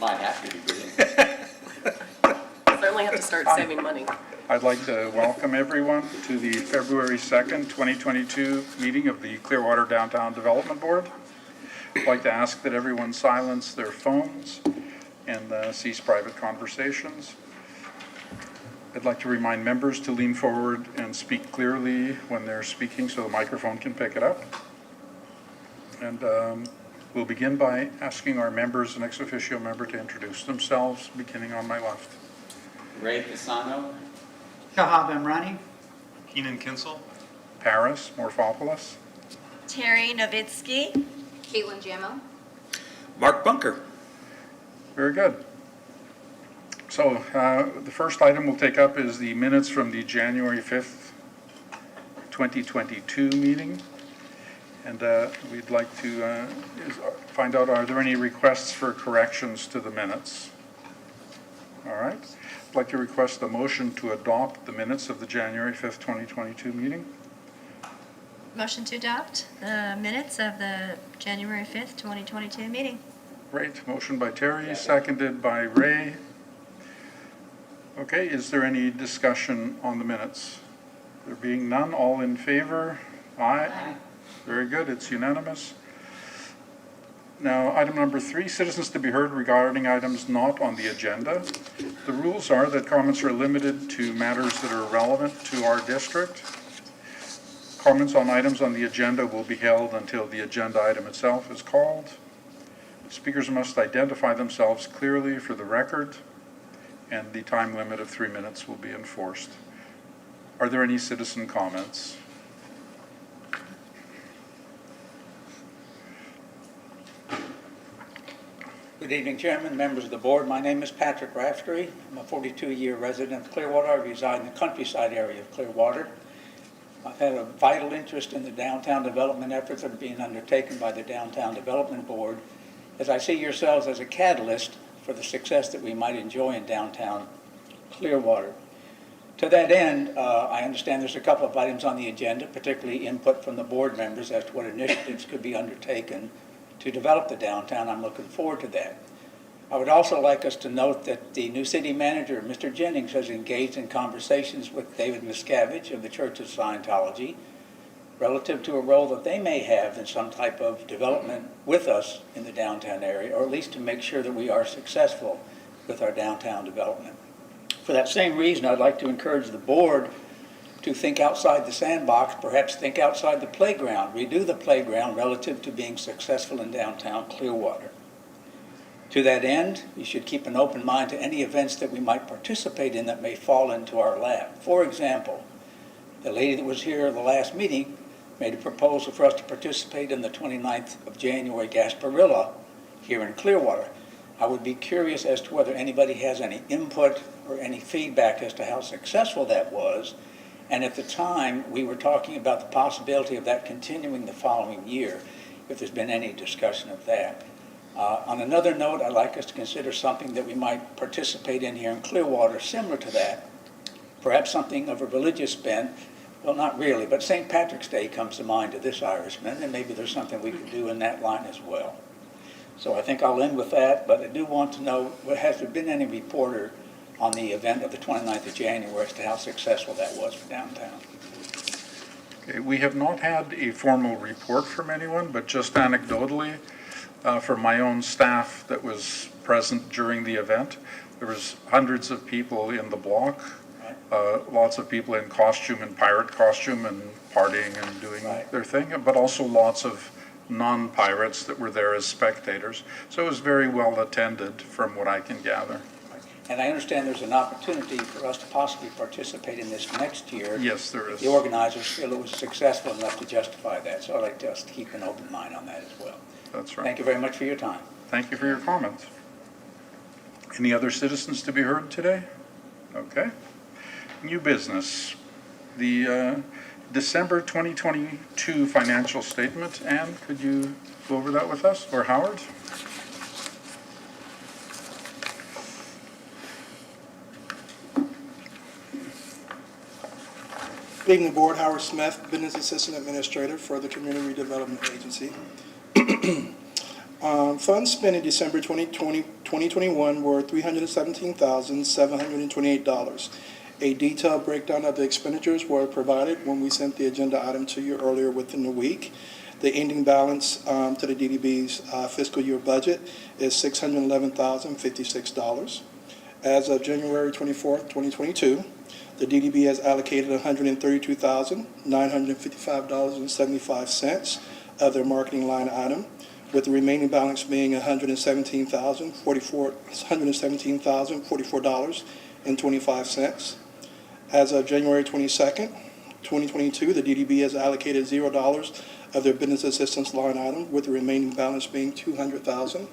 buy half your degree. Certainly have to start saving money. I'd like to welcome everyone to the February 2nd, 2022 meeting of the Clearwater Downtown Development Board. I'd like to ask that everyone silence their phones and cease private conversations. I'd like to remind members to lean forward and speak clearly when they're speaking so the microphone can pick it up. And we'll begin by asking our members, an ex officio member, to introduce themselves, beginning on my left. Ray Pisano. Shahab Emrani. Keenan Kinsel. Paris Morphopoulos. Terry Novitsky. Caitlin Jammo. Mark Bunker. Very good. So the first item we'll take up is the minutes from the January 5th, 2022 meeting. And we'd like to find out, are there any requests for corrections to the minutes? All right. I'd like to request a motion to adopt the minutes of the January 5th, 2022 meeting. Motion to adopt the minutes of the January 5th, 2022 meeting. Great. Motion by Terry, seconded by Ray. Okay, is there any discussion on the minutes? There being none, all in favor? Aye. Aye. Very good, it's unanimous. Now, item number 3, citizens to be heard regarding items not on the agenda. The rules are that comments are limited to matters that are relevant to our district. Comments on items on the agenda will be held until the agenda item itself is called. Speakers must identify themselves clearly for the record, and the time limit of 3 minutes will be enforced. Are there any citizen comments? Good evening, Chairman, members of the board. My name is Patrick Raftery. I'm a 42-year resident of Clearwater. I reside in the countryside area of Clearwater. I've had a vital interest in the downtown development efforts that are being undertaken by the Downtown Development Board, as I see yourselves as a catalyst for the success that we might enjoy in downtown Clearwater. To that end, I understand there's a couple of items on the agenda, particularly input from the board members as to what initiatives could be undertaken to develop the downtown. I'm looking forward to that. I would also like us to note that the new city manager, Mr. Jennings, has engaged in conversations with David Miscavige of the Church of Scientology relative to a role that they may have in some type of development with us in the downtown area, or at least to make sure that we are successful with our downtown development. For that same reason, I'd like to encourage the board to think outside the sandbox, perhaps think outside the playground, redo the playground relative to being successful in downtown Clearwater. To that end, you should keep an open mind to any events that we might participate in that may fall into our lap. For example, the lady that was here at the last meeting made a proposal for us to participate in the 29th of January Gasparilla here in Clearwater. I would be curious as to whether anybody has any input or any feedback as to how successful that was. And at the time, we were talking about the possibility of that continuing the following year, if there's been any discussion of that. On another note, I'd like us to consider something that we might participate in here in Clearwater similar to that, perhaps something of a religious bent. Well, not really, but St. Patrick's Day comes to mind to this Irishman, and maybe there's something we could do in that line as well. So I think I'll end with that, but I do want to know, has there been any reporter on the event of the 29th of January as to how successful that was for downtown? Okay, we have not had a formal report from anyone, but just anecdotally, from my own staff that was present during the event, there was hundreds of people in the block, lots of people in costume and pirate costume and partying and doing their thing, but also lots of non-pirates that were there as spectators. So it was very well attended from what I can gather. And I understand there's an opportunity for us to possibly participate in this next year. Yes, there is. The organizers feel it was successful enough to justify that, so I'd like us to keep an open mind on that as well. That's right. Thank you very much for your time. Thank you for your comments. Any other citizens to be heard today? Okay. New business. The December 2022 financial statement. Anne, could you go over that with us, or Howard? Good evening, Board. Howard Smith, Business Assistant Administrator for the Community Redevelopment Agency. Funds spent in December 2021 were $317,728. A detailed breakdown of the expenditures were provided when we sent the agenda item to you earlier within the week. The ending balance to the DDB's fiscal year budget is $611,056. As of January 24th, 2022, the DDB has allocated $132,955.75 of their marketing line item, with the remaining balance being $117,044.25. As of January 22nd, 2022, the DDB has allocated $0 of their business assistance line item, with the remaining balance being $200,000.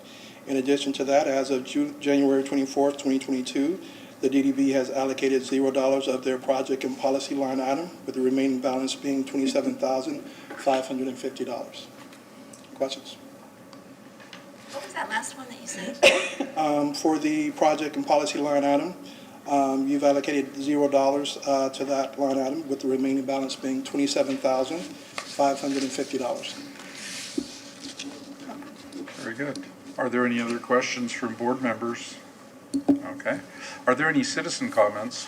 In addition to that, as of January 24th, 2022, the DDB has allocated $0 of their project and policy line item, with the remaining balance being $27,550. Questions? What was that last one that you said? For the project and policy line item, you've allocated $0 to that line item, with the remaining balance being $27,550. Very good. Are there any other questions from board members? Okay. Are there any citizen comments?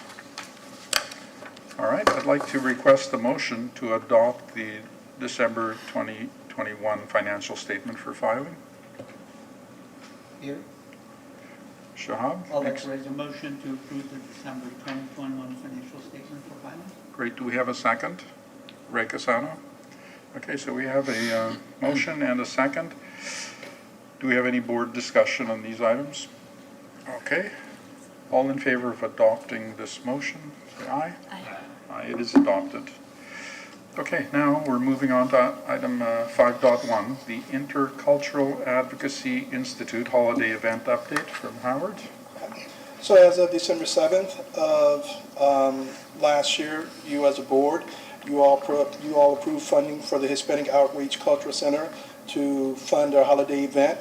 All right, I'd like to request a motion to adopt the December 2021 financial statement for filing. Here, Shahab? I'll like to raise a motion to approve the December 2021 financial statement for filing. Great. Do we have a second? Ray Casano? Okay, so we have a motion and a second. Do we have any board discussion on these items? Okay. All in favor of adopting this motion, say aye. Aye. Aye, it is adopted. Okay, now we're moving on to item 5.1, the Intercultural Advocacy Institute Holiday Event Update from Howard. So as of December 7th of last year, you as a board, you all approved funding for the Hispanic Outreach Cultural Center to fund our holiday event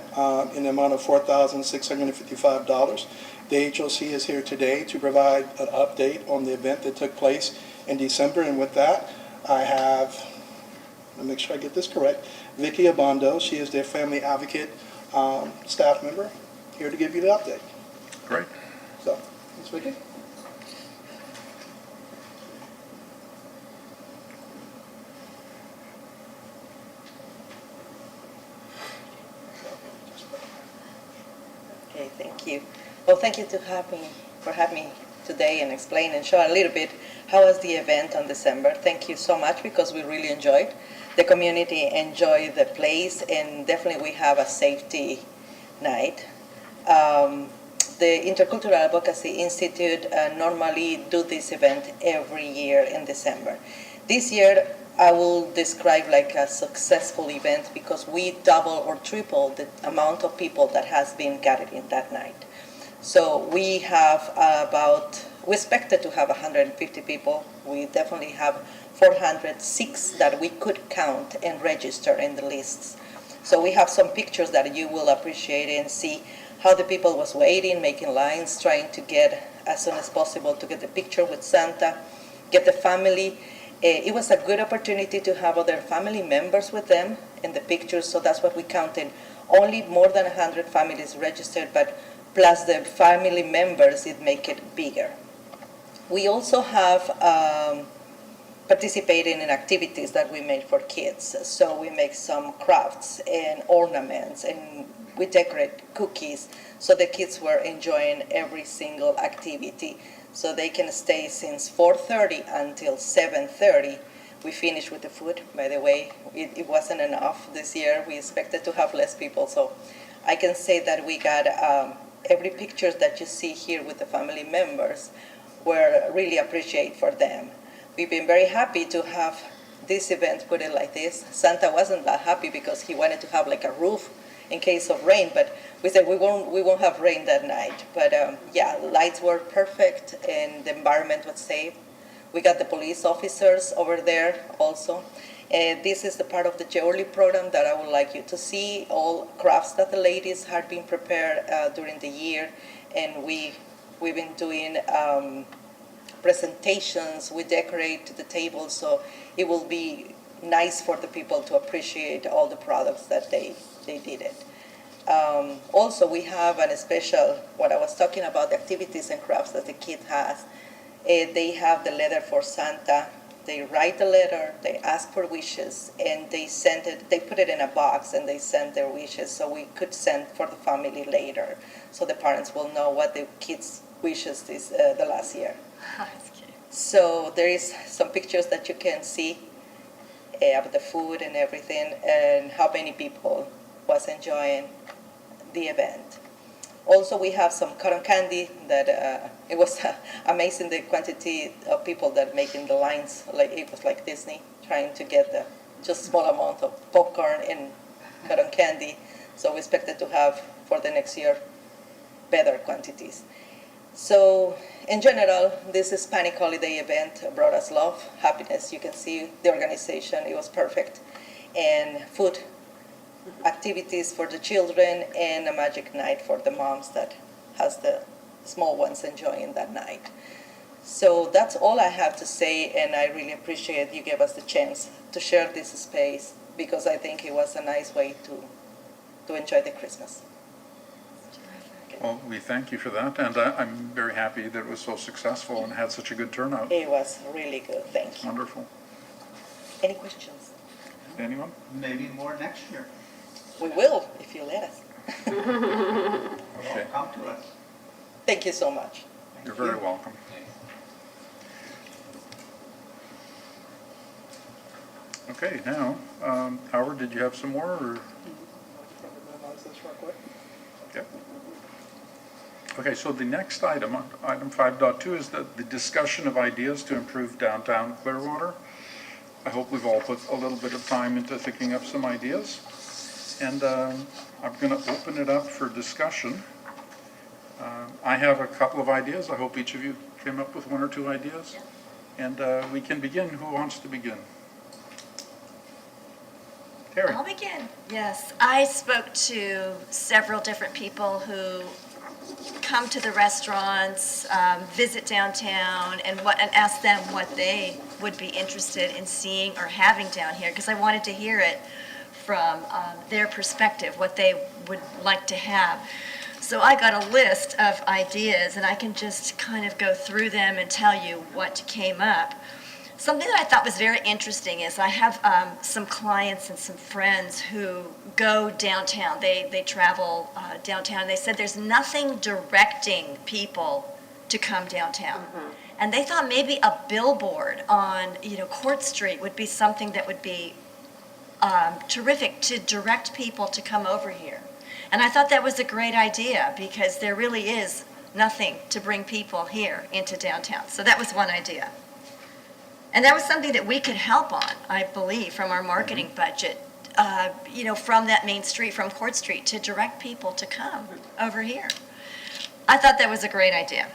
in the amount of $4,655. The HOC is here today to provide an update on the event that took place in December, and with that, I have, let me make sure I get this correct, Vicky Abondo. She is their family advocate staff member, here to give you the update. Great. So, Ms. Vicky? Okay, thank you. Well, thank you for having me today and explain and show a little bit how was the event on December. Thank you so much, because we really enjoyed. The community enjoyed the place, and definitely we have a safety night. The Intercultural Advocacy Institute normally do this event every year in December. This year, I will describe like a successful event, because we double or triple the amount of people that has been gathered in that night. So we have we expected to have 150 people. We definitely have 406 that we could count and register in the lists. So we have some pictures that you will appreciate and see how the people was waiting, making lines, trying to get as soon as possible to get the picture with Santa, get the family. It was a good opportunity to have other family members with them in the pictures, so that's what we counted. Only more than 100 families registered, but plus the family members, it make it bigger. We also have participating in activities that we made for kids. So we make some crafts and ornaments, and we decorate cookies, so the kids were enjoying every single activity. So they can stay since 4:30 until 7:30. We finished with the food, by the way. It wasn't enough this year. We expected to have less people. So I can say that we got every picture that you see here with the family members were really appreciated for them. We've been very happy to have this event put it like this. Santa wasn't that happy because he wanted to have like a roof in case of rain, but we said we won't have rain that night. But yeah, lights were perfect and the environment was safe. We got the police officers over there also. This is the part of the yearly program that I would like you to see, all crafts that the ladies had been prepared during the year, and we've been doing presentations. We decorate the table, so it will be nice for the people to appreciate all the products that they did it. Also, we have a special, what I was talking about, the activities and crafts that the kid has. They have the letter for Santa. They write the letter, they ask for wishes, and they send it, they put it in a box and they send their wishes so we could send for the family later. So the parents will know what the kids' wishes is the last year. That's cute. So there is some pictures that you can see of the food and everything and how many people was enjoying the event. Also, we have some cotton candy that it was amazing the quantity of people that making the lines. Like it was like Disney trying to get the just small amount of popcorn and cotton candy. So we expected to have for the next year better quantities. So in general, this Hispanic holiday event brought us love, happiness. You can see the organization, it was perfect. And food, activities for the children, and a magic night for the moms that has the small ones enjoying that night. So that's all I have to say, and I really appreciate you gave us the chance to share this space because I think it was a nice way to enjoy the Christmas. Well, we thank you for that, and I'm very happy that it was so successful and had such a good turnout. It was really good, thank you. Wonderful. Any questions? Anyone? Maybe more next year. We will, if you let us. Okay. Come to us. Thank you so much. You're very welcome. Okay, now, Howard, did you have some more, or? Yep. Okay, so the next item, item 5.2, is the discussion of ideas to improve downtown Clearwater. I hope we've all put a little bit of time into thinking up some ideas. And I'm going to open it up for discussion. I have a couple of ideas. I hope each of you came up with one or two ideas. And we can begin. Who wants to begin? Terry. I'll begin. Yes, I spoke to several different people who come to the restaurants, visit downtown, and ask them what they would be interested in seeing or having down here, because I wanted to hear it from their perspective, what they would like to have. So I got a list of ideas, and I can just kind of go through them and tell you what came up. Something that I thought was very interesting is I have some clients and some friends who go downtown. They travel downtown. They said there's nothing directing people to come downtown. Mm-hmm. And they thought maybe a billboard on Court Street would be something that would be terrific to direct people to come over here. And I thought that was a great idea because there really is nothing to bring people here into downtown. So that was one idea. And that was something that we could help on, I believe, from our marketing budget, from that main street, from Court Street, to direct people to come over here. I thought that was a great idea.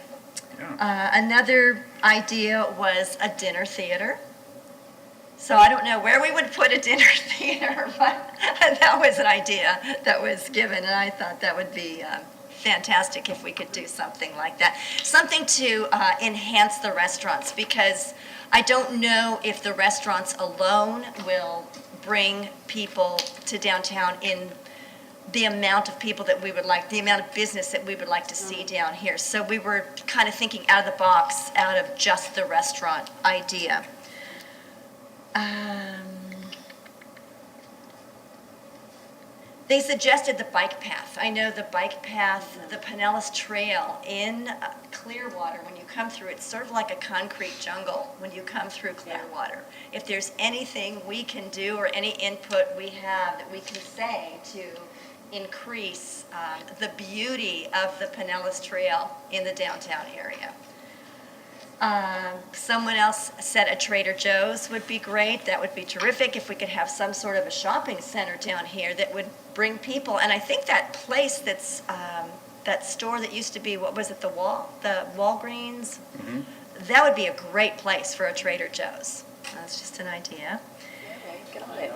Yeah. Another idea was a dinner theater. So I don't know where we would put a dinner theater, but that was an idea that was given, and I thought that would be fantastic if we could do something like that. Something to enhance the restaurants, because I don't know if the restaurants alone will bring people to downtown in the amount of people that we would like, the amount of business that we would like to see down here. So we were kind of thinking out of the box, out of just the restaurant idea. They suggested the bike path. I know the bike path, the Pinellas Trail in Clearwater, when you come through, it's sort of like a concrete jungle when you come through Clearwater. If there's anything we can do or any input we have that we can say to increase the beauty of the Pinellas Trail in the downtown area. Someone else said a Trader Joe's would be great. That would be terrific if we could have some sort of a shopping center down here that would bring people. And I think that place that's that store that used to be, what was it, the Walgreens? Mm-hmm. That would be a great place for a Trader Joe's. That's just an idea. Get on it.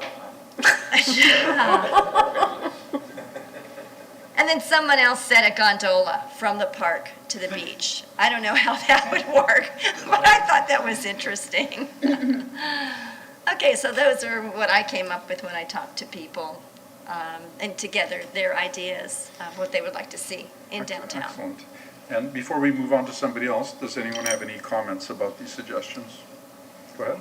And then someone else said a gondola from the park to the beach. I don't know how that would work, but I thought that was interesting. Okay, so those are what I came up with when I talked to people. and together their ideas of what they would like to see in downtown. Excellent. And before we move on to somebody else, does anyone have any comments about these suggestions? Go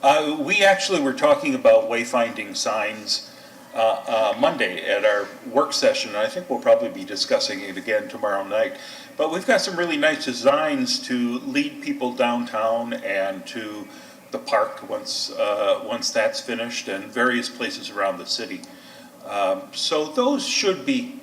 ahead. We actually were talking about wayfinding signs Monday at our work session, and I think we'll probably be discussing it again tomorrow night. But we've got some really nice designs to lead people downtown and to the park once that's finished, and various places around the city. So those should be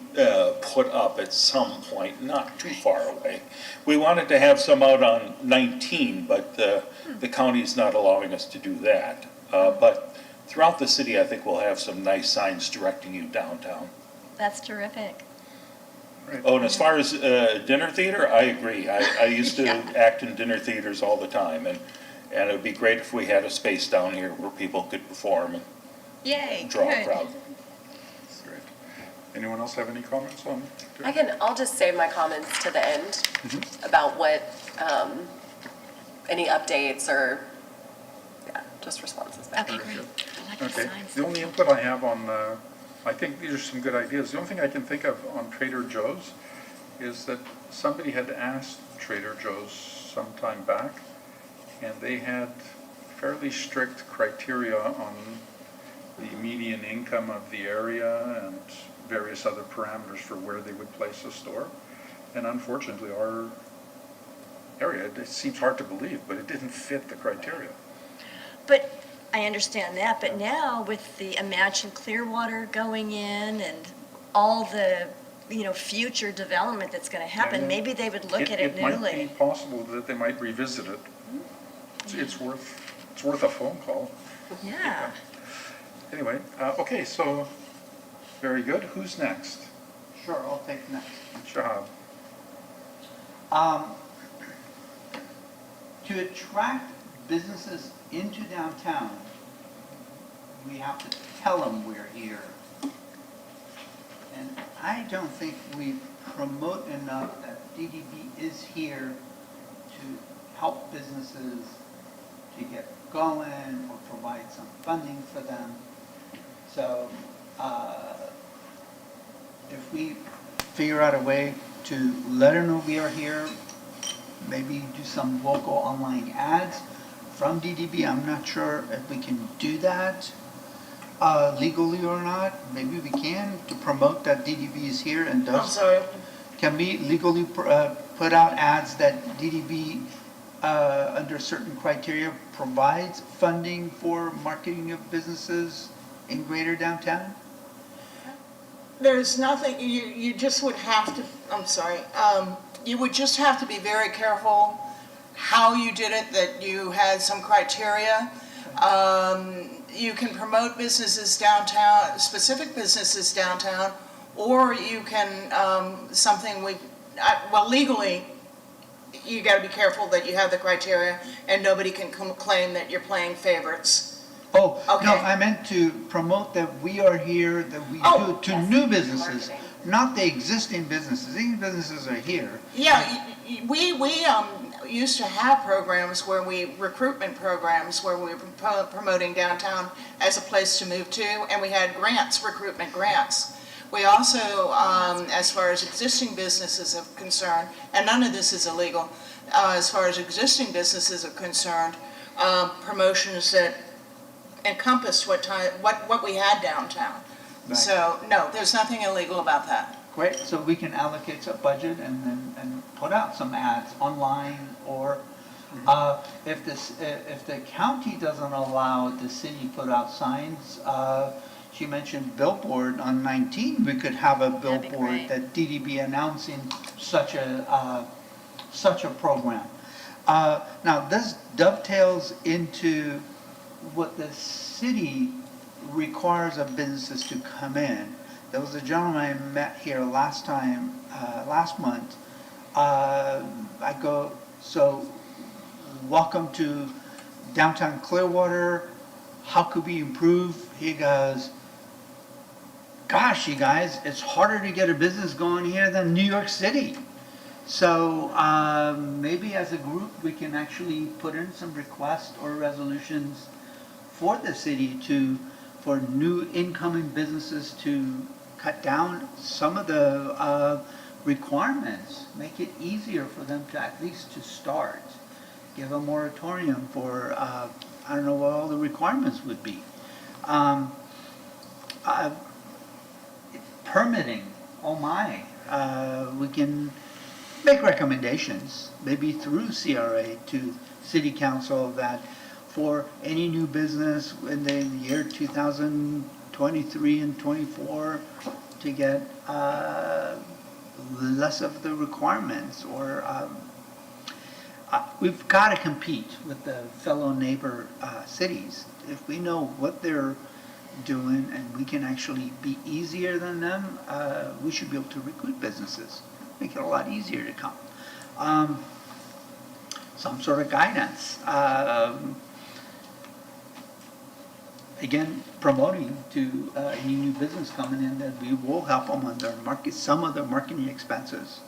put up at some point, not too far away. We wanted to have some out on 19, but the county's not allowing us to do that. But throughout the city, I think we'll have some nice signs directing you downtown. That's terrific. Oh, and as far as dinner theater, I agree. I used to act in dinner theaters all the time, and it would be great if we had a space down here where people could perform and Yay, draw a good. crowd. Great. Anyone else have any comments on? I'll just save my comments to the end about what, any updates or, just responses back. Okay, great. I like the Okay, signs. the only input I have on, I think these are some good ideas. The only thing I can think of on Trader Joe's is that somebody had asked Trader Joe's some time back, and they had fairly strict criteria on the median income of the area and various other parameters for where they would place a store. And unfortunately, our area, it seems hard to believe, but it didn't fit the criteria. But I understand that, but now with the Imagine Clearwater going in and all the, future development that's going to happen, Yeah. maybe they would look at it It might be newly. possible that they might revisit it. It's worth a phone call. Yeah. Anyway, okay, so, very good. Who's next? Sure, I'll take next. Shahab. To attract businesses into downtown, we have to tell them we're here. And I don't think we promote enough that DDB is here to help businesses to get going or provide some funding for them. So if we figure out a way to let her know we are here, maybe do some local online ads from DDB. I'm not sure if we can do that legally or not. Maybe we can, to promote that DDB is here and I'm does. sorry, Can we legally put out ads that DDB, under certain criteria, provides funding for marketing of businesses in greater downtown? there's nothing, you just would have to, I'm sorry, you would just have to be very careful how you did it, that you had some criteria. You can promote businesses downtown, specific businesses downtown, or you can, legally, you gotta be careful that you have the criteria and nobody can claim that you're playing favorites. Oh, no, Okay. I meant to promote that we are here, that we Oh, do to new businesses, not the existing businesses. These businesses are here. Yeah, we used to have programs where recruitment programs where we were promoting downtown as a place to move to, and we had grants, recruitment grants. We also, as far as existing businesses are concerned, and none of this is illegal, as far as existing businesses are concerned, promotions that encompassed what we had downtown. Right. So, no, there's nothing illegal about that. Great, so we can allocate some budget and put out some ads online, or if the county doesn't allow the city put out signs, she mentioned billboard on 19, we could have a That'd be billboard great. that DDB announcing such a program. Now this dovetails into what the city requires of businesses to come in. There was a gentleman I met here last month. I go, so welcome to downtown Clearwater. How could we improve? He goes, gosh, you guys, it's harder to get a business going here than New York City. So maybe as a group, we can actually put in some requests or resolutions for the city to for new incoming businesses to cut down some of the requirements, make it easier for them to at least to start. Give a moratorium for, I don't know what all the requirements would be. Permitting, oh my, we can make recommendations, maybe through CRA to City Council, that for any new business in the year 2023 and 24 to get less of the requirements, or we've got to compete with the fellow neighbor cities. If we know what they're doing and we can actually be easier than them, we should be able to recruit businesses, make it a lot easier to come. Some sort of guidance. Again, promoting to any new business coming in, that we will help them on their market, some of their marketing expenses.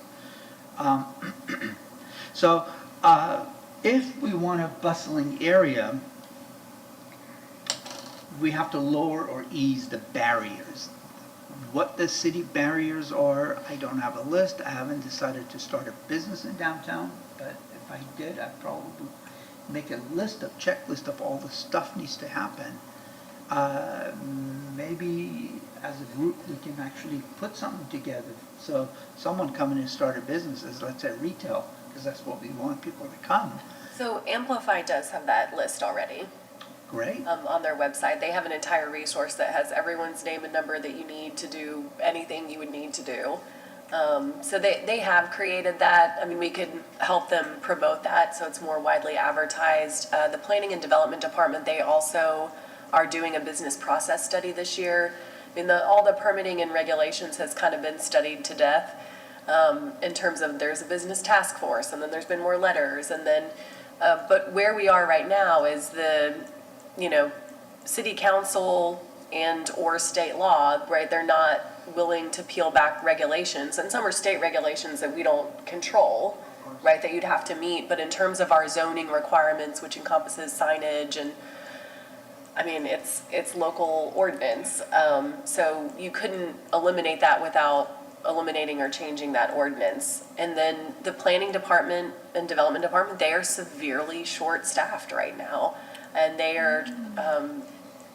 So if we want a bustling area, we have to lower or ease the barriers. What the city barriers are, I don't have a list. I haven't decided to start a business in downtown, but if I did, I'd probably make a checklist of all the stuff needs to happen. Maybe as a group we can actually put something together. So someone coming and start a business is, let's say, retail, because that's what we want people to come. So Amplify does have that list already. Great. On their website. They have an entire resource that has everyone's name and number that you need to do anything you would need to do. So they have created that. I mean, we could help them promote that so it's more widely advertised. The Planning and Development Department, they also are doing a business process study this year. I mean, all the permitting and regulations has kind of been studied to death in terms of there's a business task force, and then there's been more letters, and then, but where we are right now is city council and or state law, right? They're not willing to peel back regulations, and some are state regulations that we don't control, right, that you'd have to meet. But in terms of our zoning requirements, which encompasses signage, and I mean, it's local ordinance, so you couldn't eliminate that without eliminating or changing that ordinance. And then the planning department and development department, they are severely short-staffed right now. And they are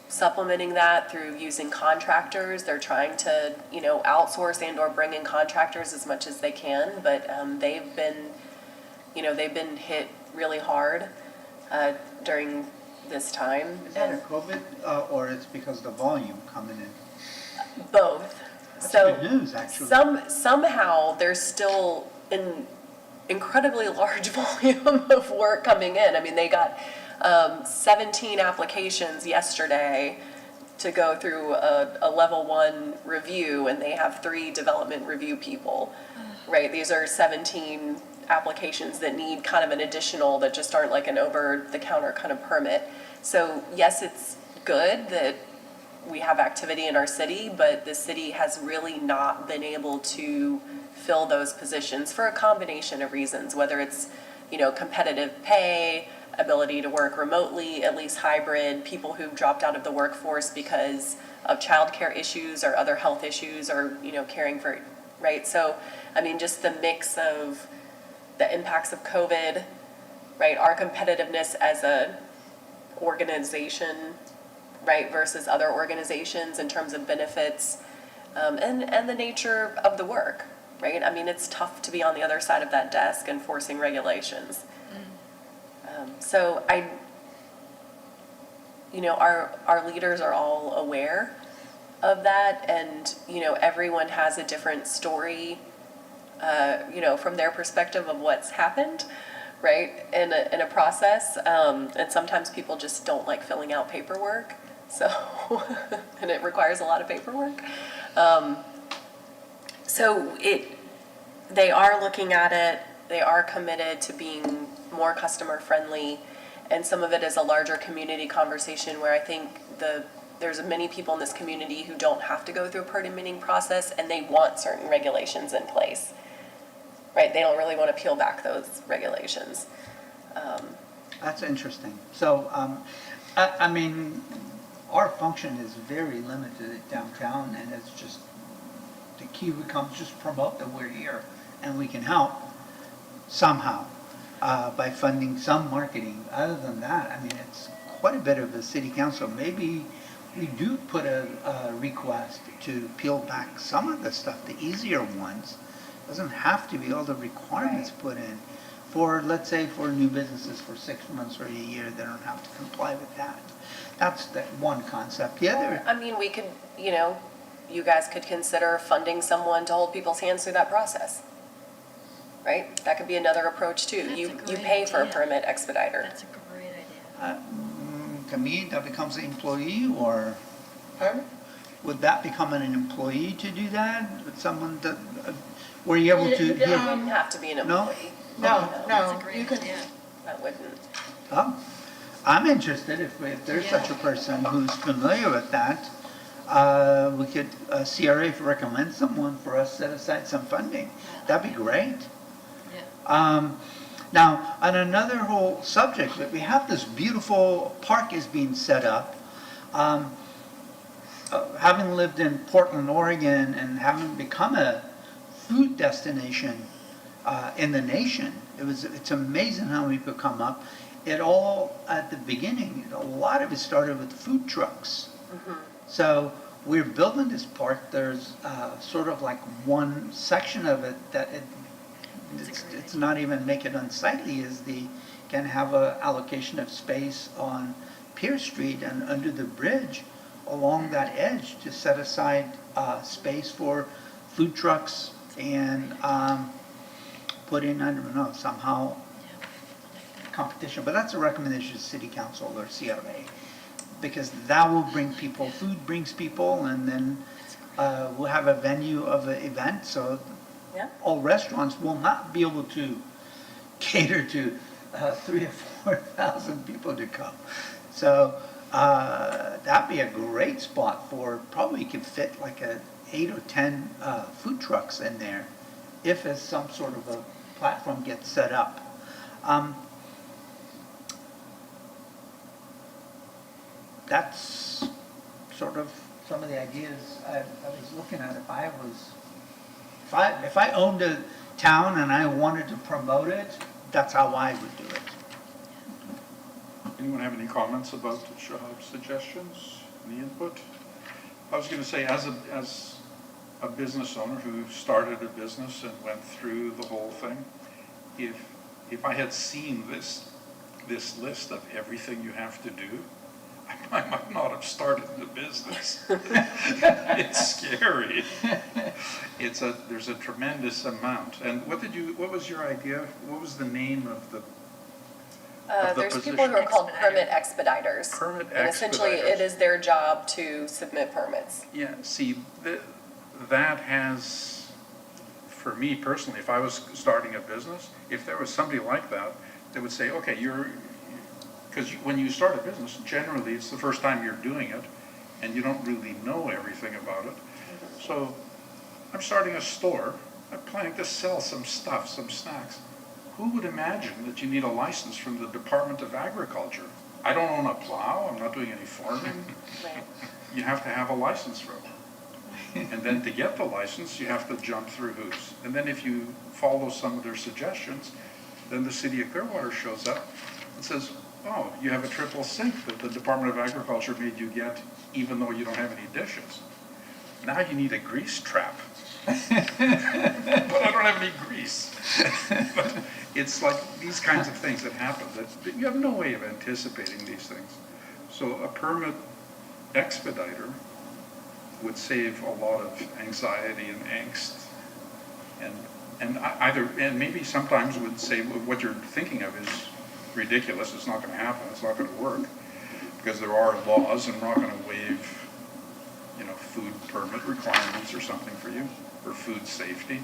supplementing that through using contractors. They're trying to, outsource and or bring in contractors as much as they can. But they've been hit really hard during this time. Is that a COVID or it's because of the volume coming in? Both. That's So good news, actually. somehow there's still an incredibly large volume of work coming in. I mean, they got 17 applications yesterday to go through a level 1 review, and they have 3 development review people, right? These are 17 applications that need kind of an additional, that just aren't like an over-the-counter kind of permit. So yes, it's good that we have activity in our city, but the city has really not been able to fill those positions for a combination of reasons, whether it's, competitive pay, ability to work remotely, at least hybrid, people who've dropped out of the workforce because of childcare issues or other health issues, or, caring for, right? So, I mean, just the mix of the impacts of COVID, right? Our competitiveness as a organization, right, versus other organizations in terms of benefits, and the nature of the work, right? I mean, it's tough to be on the other side of that desk enforcing regulations. So our leaders are all aware of that, and, everyone has a different story, from their perspective of what's happened, right, in a process, and sometimes people just don't like filling out paperwork, so, and it requires a lot of paperwork. So they are looking at it, they are committed to being more customer friendly, and some of it is a larger community conversation where I think there's many people in this community who don't have to go through a permitting process, and they want certain regulations in place, right? They don't really want to peel back those regulations. That's interesting. So, I mean, our function is very limited at downtown, and it's just, the key becomes just promote that we're here, and we can help somehow, by funding some marketing. Other than that, I mean, it's quite a bit of a city council. Maybe we do put a request to peel back some of the stuff, the easier ones. Doesn't have to be all the requirements put in. For, let's say, for new businesses for 6 months or a year, they don't have to comply with that. That's the one concept. The other, I mean, we could, you know, you guys could consider funding someone to hold people's hands through that process. Right? That could be another approach too. That's a You great pay for a idea. permit expediter. That's a great idea. to me, that becomes an employee, or Pardon? would that become an employee to do that? Would someone that, were you able to Yeah, give? You wouldn't have to be an No? employee. No, That's a no, great you could, idea. That wouldn't. Oh, I'm interested, if there's such a person who's familiar with that, we could, CRA recommend someone for us, set aside some funding. That'd be great. Yeah. Now, on another whole subject, that we have this beautiful park is being set up. Having lived in Portland, Oregon, and having become a food destination in the nation, it's amazing how we could come up. It all, at the beginning, a lot of it started with food trucks. So we're building this park. There's sort of like one section of it that it's not even make it unsightly, is can have a allocation of space on Pierce Street and under the bridge along that edge to set aside space for food trucks and put in, I don't know, somehow competition. But that's a recommendation to City Council or CRA, because that will bring people, food brings people, and then we'll have a venue of an event, so Yeah. all restaurants will not be able to cater to 3,000 or 4,000 people to come. So that'd be a great spot for, probably could fit like 8 or 10 food trucks in there, if as some sort of a platform gets set up. That's sort of some of the ideas I was looking at. If I owned a town and I wanted to promote it, that's how I would do it. Anyone have any comments about suggestions, any input? I was going to say, as a business owner who started a business and went through the whole thing, if I had seen this list of everything you have to do, I might not have started the business. It's scary. There's a tremendous amount. And what was your idea? What was the name of the There's position? people who are called permit expediters. Permit And essentially, expediters. it is their job to submit permits. Yeah, see, that has, for me personally, if I was starting a business, if there was somebody like that, they would say, okay, because when you start a business, generally it's the first time you're doing it, and you don't really know everything about it. So I'm starting a store, I'm planning to sell some stuff, some snacks. Who would imagine that you need a license from the Department of Agriculture? I don't own a plow, I'm not doing any farming. Right. You have to have a license for it. And then to get the license, you have to jump through hoops. And then if you follow some of their suggestions, then the city of Clearwater shows up and says, oh, you have a triple sink that the Department of Agriculture made you get even though you don't have any dishes. Now you need a grease trap. But I don't have any grease. But it's like these kinds of things that happen that you have no way of anticipating these things. So a permit expediter would save a lot of anxiety and angst, and maybe sometimes would say what you're thinking of is ridiculous. It's not going to happen. It's not going to work because there are laws, and we're not going to waive, food permit requirements or something for you for food safety.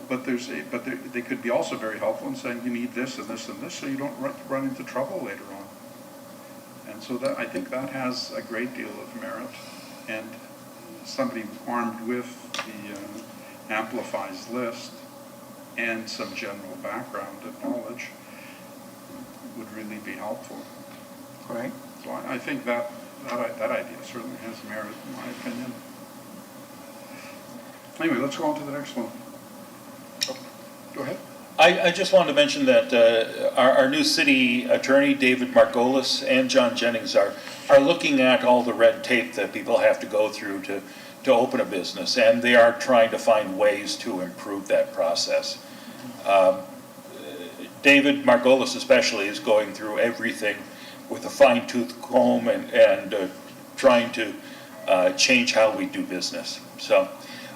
But they could be also very helpful in saying you need this and this and this, so you don't run into trouble later on. And so I think that has a great deal of merit. And somebody armed with the Amplifies list and some general background and knowledge would really be helpful. Right. So I think that that idea certainly has merit, in my opinion. Anyway, let's go on to the next one. Oh, go ahead. I just wanted to mention that our new city attorney, David Margolis, and John Jennings are looking at all the red tape that people have to go through to open a business, and they are trying to find ways to improve that process. David Margolis especially is going through everything with a fine-tooth comb and trying to change how we do business. So.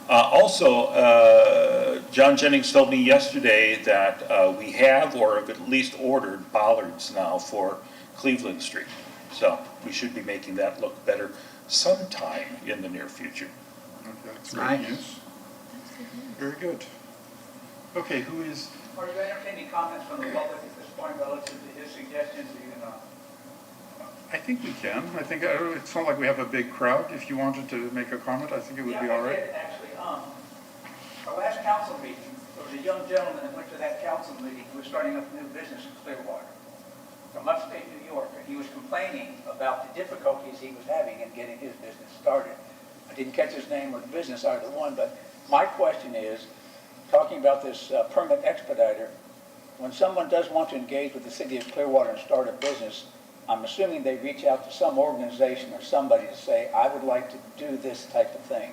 Also, John Jennings told me yesterday that we have or have at least ordered bollards now for Cleveland Street. So we should be making that look better sometime in the near future. Okay, that's great news. Very good. Okay, who is? Are you entertaining comments from the public at this point relative to his suggestions? I think we can. I think it's not like we have a big crowd. If you wanted to make a comment, I think it would be all right. Yeah, I did, actually. Our last council meeting, there was a young gentleman that went to that council meeting who was starting up a new business in Clearwater from upstate New York, and he was complaining about the difficulties he was having in getting his business started. I didn't catch his name or the business, either one, but my question is, talking about this permit expediter, when someone does want to engage with the city of Clearwater and start a business, I'm assuming they reach out to some organization or somebody to say, I would like to do this type of thing.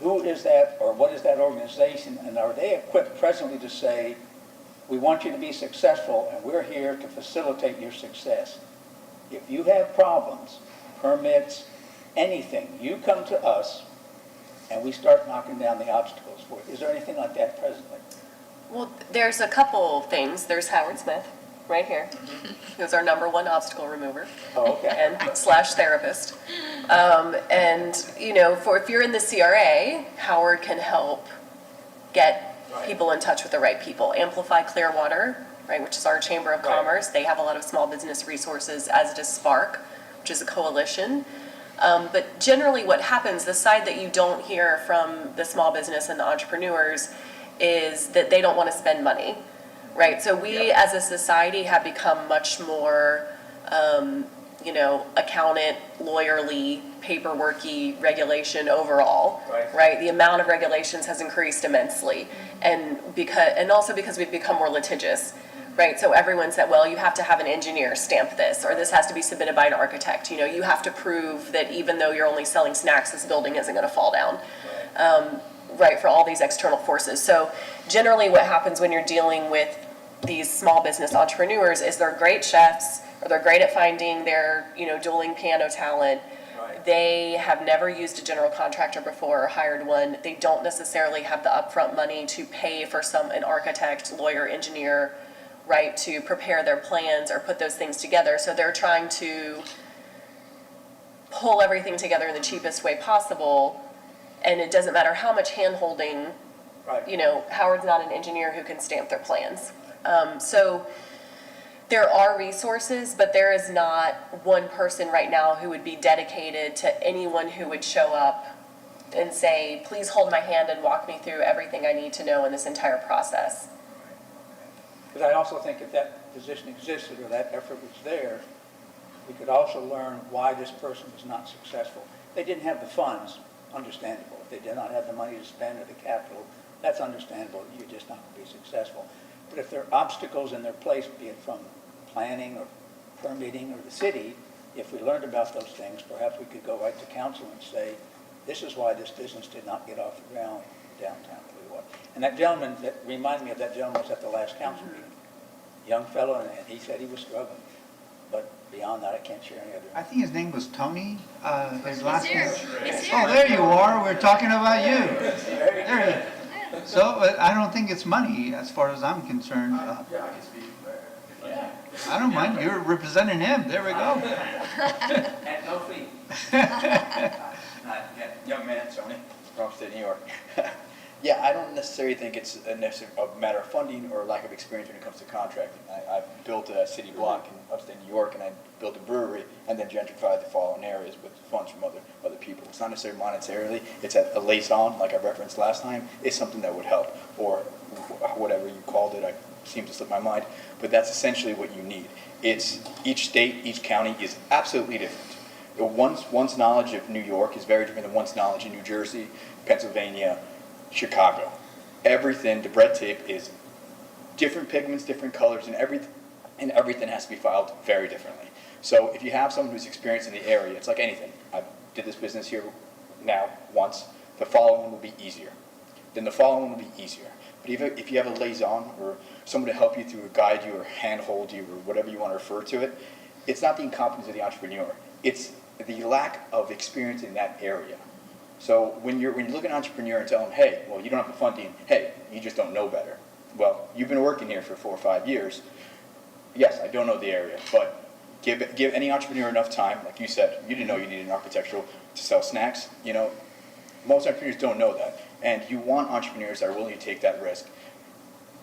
Who is that, or what is that organization, and are they equipped presently to say, we want you to be successful, and we're here to facilitate your success? If you have problems, permits, anything, you come to us, and we start knocking down the obstacles for it. Is there anything like that presently? Well, there's a couple things. There's Howard Smith, right here, who's our #1 obstacle remover. Oh, okay. And / therapist. And, you know, if you're in the CRA, Howard can help get people in touch with the right people. Amplify Clearwater, right, which is our Chamber of Commerce. They have a lot of small business resources, as does Spark, which is a coalition. But generally what happens, the side that you don't hear from the small business and the entrepreneurs is that they don't want to spend money, right? So we as a society have become much more, you know, accountant, lawyerly, paperworky regulation overall, right? The amount of regulations has increased immensely, and also because we've become more litigious, right? So everyone said, well, you have to have an engineer stamp this, or this has to be submitted by an architect. You know, you have to prove that even though you're only selling snacks, this building isn't going to fall down, right? For all these external forces. So generally, what happens when you're dealing with these small business entrepreneurs is they're great chefs, or they're great at finding their, you know, dueling piano talent. They have never used a general contractor before or hired one. They don't necessarily have the upfront money to pay for an architect, lawyer, engineer, right, to prepare their plans or put those things together. So they're trying to pull everything together in the cheapest way possible, and it doesn't matter how much hand-holding, you know, Howard's not an engineer who can stamp their plans. So there are resources, but there is not one person right now who would be dedicated to anyone who would show up and say, please hold my hand and walk me through everything I need to know in this entire process. Because I also think if that position existed or that effort was there, we could also learn why this person was not successful. They didn't have the funds, understandable. If they did not have the money to spend or the capital, that's understandable. You're just not going to be successful. But if there are obstacles in their place, be it from planning or permitting or the city, if we learned about those things, perhaps we could go right to council and say, this is why this business did not get off the ground downtown Clearwater. And that gentleman, that reminded me of that gentleman was at the last council meeting. Young fellow, and he said he was struggling. But beyond that, I can't share any other. I think his name was Tony, his last He's here. name. He's Oh, here. there you are, we're talking about you. There you So, I don't think it's money, as far as I'm concerned. Yeah, I can speak. Yeah. I don't mind, you're representing him, there we go. And no fee. Young man, Tony, from upstate New York. Yeah, I don't necessarily think it's a matter of funding or lack of experience when it comes to contracting. I built a city block in upstate New York, and I built a brewery, and then gentrified the following areas with funds from other people. It's not necessarily monetarily. It's a liaison, like I referenced last time. It's something that would help, or whatever you called it. seems to slip my mind, but that's essentially what you need. It's each state, each county is absolutely different. One's knowledge of New York is very different than one's knowledge in New Jersey, Pennsylvania, Chicago. Everything, the red tape is different pigments, different colors, and everything has to be filed very differently. So if you have someone who's experienced in the area, it's like anything. I did this business here now once. The following one will be easier. Then the following one will be easier. But if you have a liaison or someone to help you through, guide you or handhold you or whatever you want to refer to it, it's not the incompetence of the entrepreneur. It's the lack of experience in that area. So when you look at an entrepreneur and tell them, hey, well, you don't have the funding, hey, you just don't know better. Well, you've been working here for 4 or 5 years. Yes, I don't know the area, but give any entrepreneur enough time. Like you said, you didn't know you needed an architectural to sell snacks. You know, most entrepreneurs don't know that. And you want entrepreneurs that are willing to take that risk.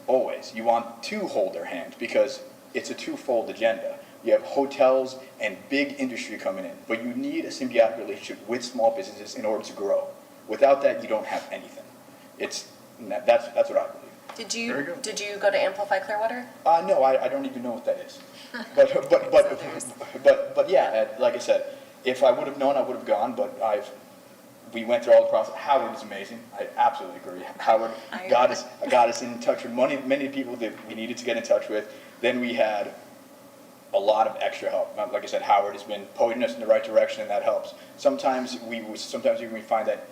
Always. You want to hold their hand because it's a twofold agenda. You have hotels and big industry coming in, but you need a symbiotic relationship with small businesses in order to grow. Without that, you don't have anything. That's what I believe. Did you go to Amplify Clearwater? No, I don't even know what that is. But yeah, like I said, if I would have known, I would have gone. But we went through all the process. Howard is amazing. I absolutely agree. Howard got us in touch with many people that we needed to get in touch with. Then we had a lot of extra help. Like I said, Howard has been pointing us in the right direction, and that helps. Sometimes we find that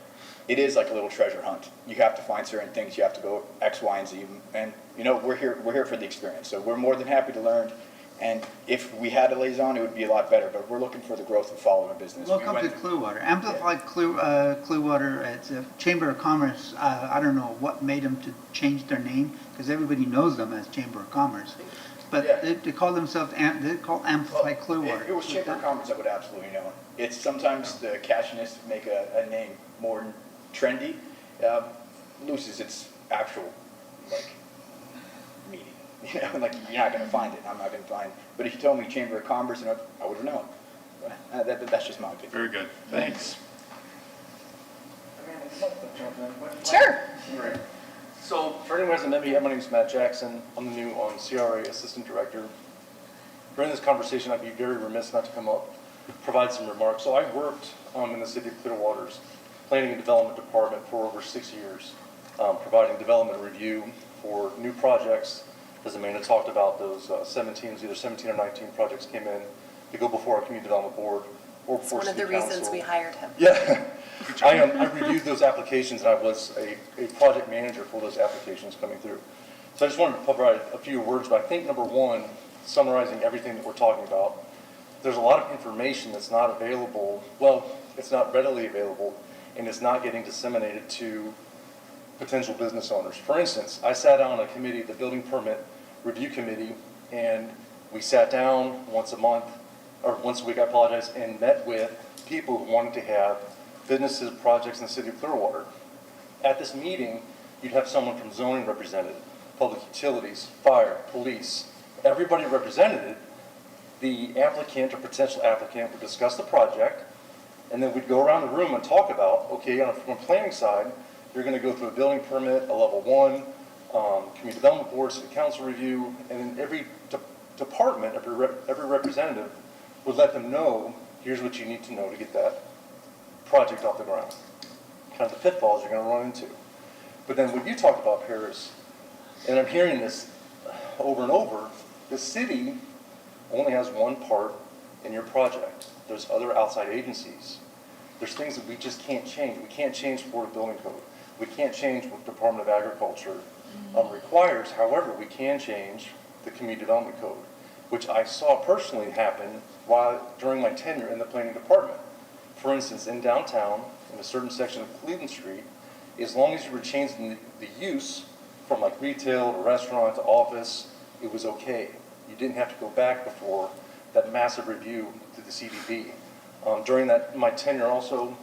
it is like a little treasure hunt. You have to find certain things. You have to go X, Y, and Z. And you know, we're here for the experience. So we're more than happy to learn. And if we had a liaison, it would be a lot better. But we're looking for the growth and follow our business. Welcome to Clearwater. Amplify Clearwater. It's a Chamber of Commerce. I don't know what made them to change their name because everybody knows them as Chamber of Commerce. But Yeah. they call themselves, they call Amplify Clearwater. If it was Chamber of Commerce, I would absolutely know. It's sometimes the catchiness to make a name more trendy loses its actual meaning. You know, like you're not going to find it. I'm not going to find it. But if you told me Chamber of Commerce, I would have known. But that's just my opinion. Very good. Thanks. Sure. Great. So, for anyone who hasn't met me yet, my name is Matt Jackson. I'm the new CRA Assistant Director. During this conversation, I'd be very remiss not to come up, provide some remarks. So I worked in the City of Clearwater's Planning and Development Department for over 6 years, providing development review for new projects. As Amanda talked about, those either 17 or 19 projects came in to go before our Community Development Board or It's before one of City the reasons Council. we hired him. Yeah, I reviewed those applications and I was a project manager for those applications coming through. So I just wanted to provide a few words, but I think number one, summarizing everything that we're talking about, there's a lot of information that's not available, well, it's not readily available and it's not getting disseminated to potential business owners. For instance, I sat on a committee, the Building Permit Review Committee, and we sat down once a month, or once a week, I apologize, and met with people who wanted to have businesses, projects in the City of Clearwater. At this meeting, you'd have someone from zoning represented, public utilities, fire, police, everybody represented. The applicant or potential applicant would discuss the project, and then we'd go around the room and talk about, okay, from a planning side, you're going to go through a building permit, a level 1, community development board, city council review, and then every department, every representative would let them know, here's what you need to know to get that project off the ground. Kind of the pitfalls you're going to run into. But then what you talked about, Paris, and I'm hearing this over and over, the city only has one part in your project. There's other outside agencies. There's things that we just can't change. We can't change Florida Building Code. We can't change what the Department of Agriculture requires. However, we can change the Community Development Code, which I saw personally happen during my tenure in the planning department. For instance, in downtown, in a certain section of Cleveland Street, as long as you were changing the use from like retail to restaurant to office, it was okay. You didn't have to go back before that massive review to the CDB. During my tenure also,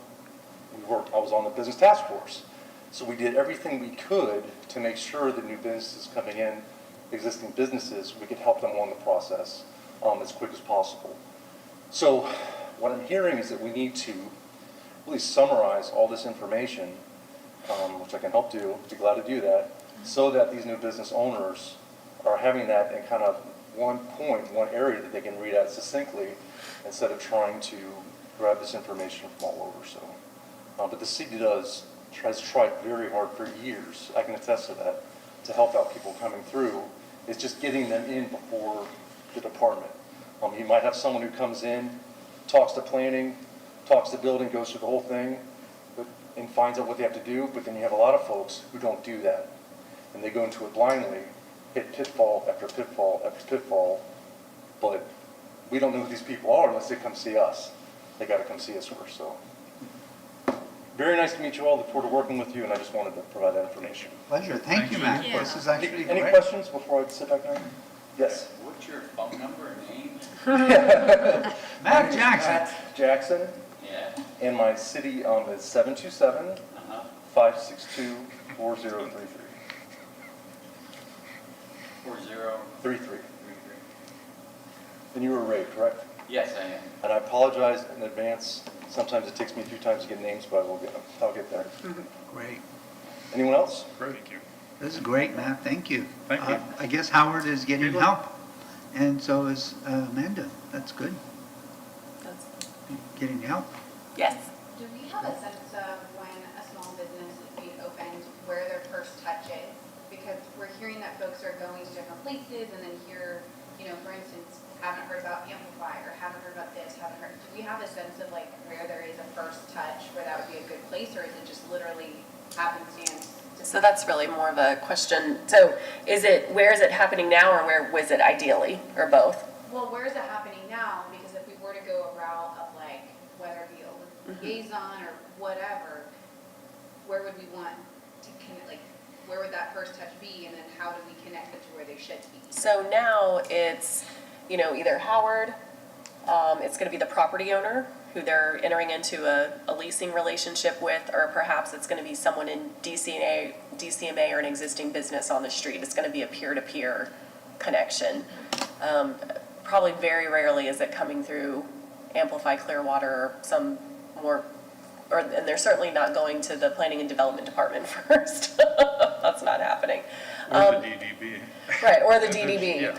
I was on the business task force. So we did everything we could to make sure that new businesses coming in, existing businesses, we could help them along the process as quick as possible. So what I'm hearing is that we need to really summarize all this information, which I can help do, be glad to do that, so that these new business owners are having that in kind of one point, one area that they can read out succinctly instead of trying to grab this information from all over. So, but the city has tried very hard for years, I can attest to that, to help out people coming through. It's just getting them in before the department. You might have someone who comes in, talks to planning, talks to building, goes through the whole thing, and finds out what they have to do, but then you have a lot of folks who don't do that. And they go into it blindly, hit pitfall after pitfall after pitfall, but we don't know who these people are unless they come see us. They gotta come see us first, so. Very nice to meet you all, look forward to working with you, and I just wanted to provide that information. Pleasure. Thank you, Matt. Yeah. This is actually Any great. questions before I sit back down? Yes. What's your phone number and name? Matt Jackson. Matt Jackson, Yeah. and my city is 727 Uh-huh. 562 4033. 4033. And you were Ray, correct? Yes, I am. And I apologize in advance. Sometimes it takes me a few times to get names, but I'll get there. Great. Anyone else? Thank you. This is great, Matt. Thank you. Thank you. I guess Howard is getting help, and so is Amanda. That's good. That's- Getting help. Yes. Do we have a sense of when a small business is being opened, where their first touch is? Because we're hearing that folks are going to different places and then here, for instance, haven't heard about Amplify or haven't heard about this, haven't heard. Do we have a sense of like where there is a first touch, where that would be a good place, or is it just literally happenstance? So that's really more of a question. So where is it happening now, or where was it ideally, or both? Well, where is it happening now? Because if we were to go a route of like, whether it be a liaison or whatever, where would we want to connect, like, where would that first touch be, and then how do we connect it to where they should be? So now it's, either Howard, it's gonna be the property owner who they're entering into a leasing relationship with, or perhaps it's gonna be someone in DCMA or an existing business on the street. It's gonna be a peer-to-peer connection. Probably very rarely is it coming through Amplify Clearwater or some more, and they're certainly not going to the Planning and Development Department first. That's not happening. Or the DDB. Right, or the DDB. Yeah.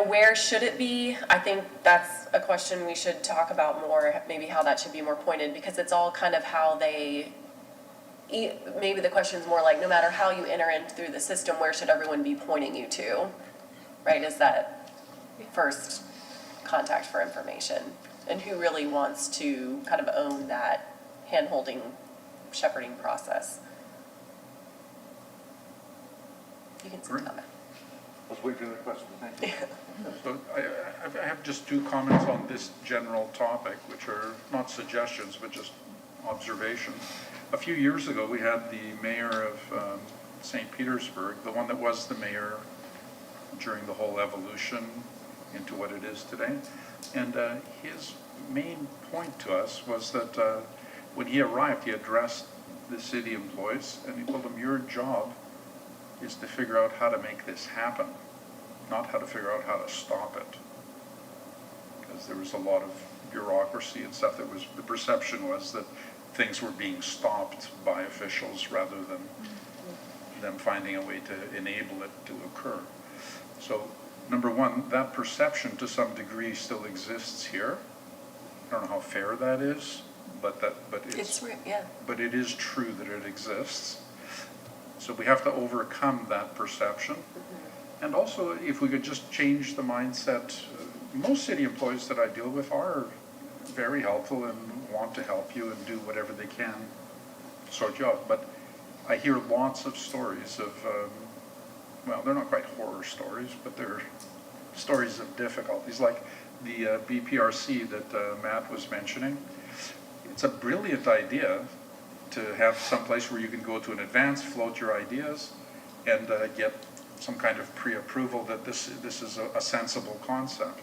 Where should it be? I think that's a question we should talk about more, maybe how that should be more pointed, because it's all kind of how maybe the question's more like, no matter how you enter in through the system, where should everyone be pointing you to? Right, is that first contact for information? And who really wants to kind of own that hand-holding, shepherding process? You can sit down. Let's wait for the question, thank you. So I have just two comments on this general topic, which are not suggestions, but just observations. A few years ago, we had the mayor of St. Petersburg, the one that was the mayor during the whole evolution into what it is today. And his main point to us was that when he arrived, he addressed the city employees, and he told them, your job is to figure out how to make this happen, not how to figure out how to stop it. Because there was a lot of bureaucracy and stuff the perception was that things were being stopped by officials rather than them finding a way to enable it to occur. So, number one, that perception to some degree still exists here. I don't know how fair that is, but it is true that it exists. So we have to overcome that perception. And also, if we could just change the mindset, most city employees that I deal with are very helpful and want to help you and do whatever they can to sort you out. But I hear lots of stories of, well, they're not quite horror stories, but they're stories of difficulties, like the BPRC that Matt was mentioning. It's a brilliant idea to have some place where you can go to in advance, float your ideas, and get some kind of pre-approval that this is a sensible concept.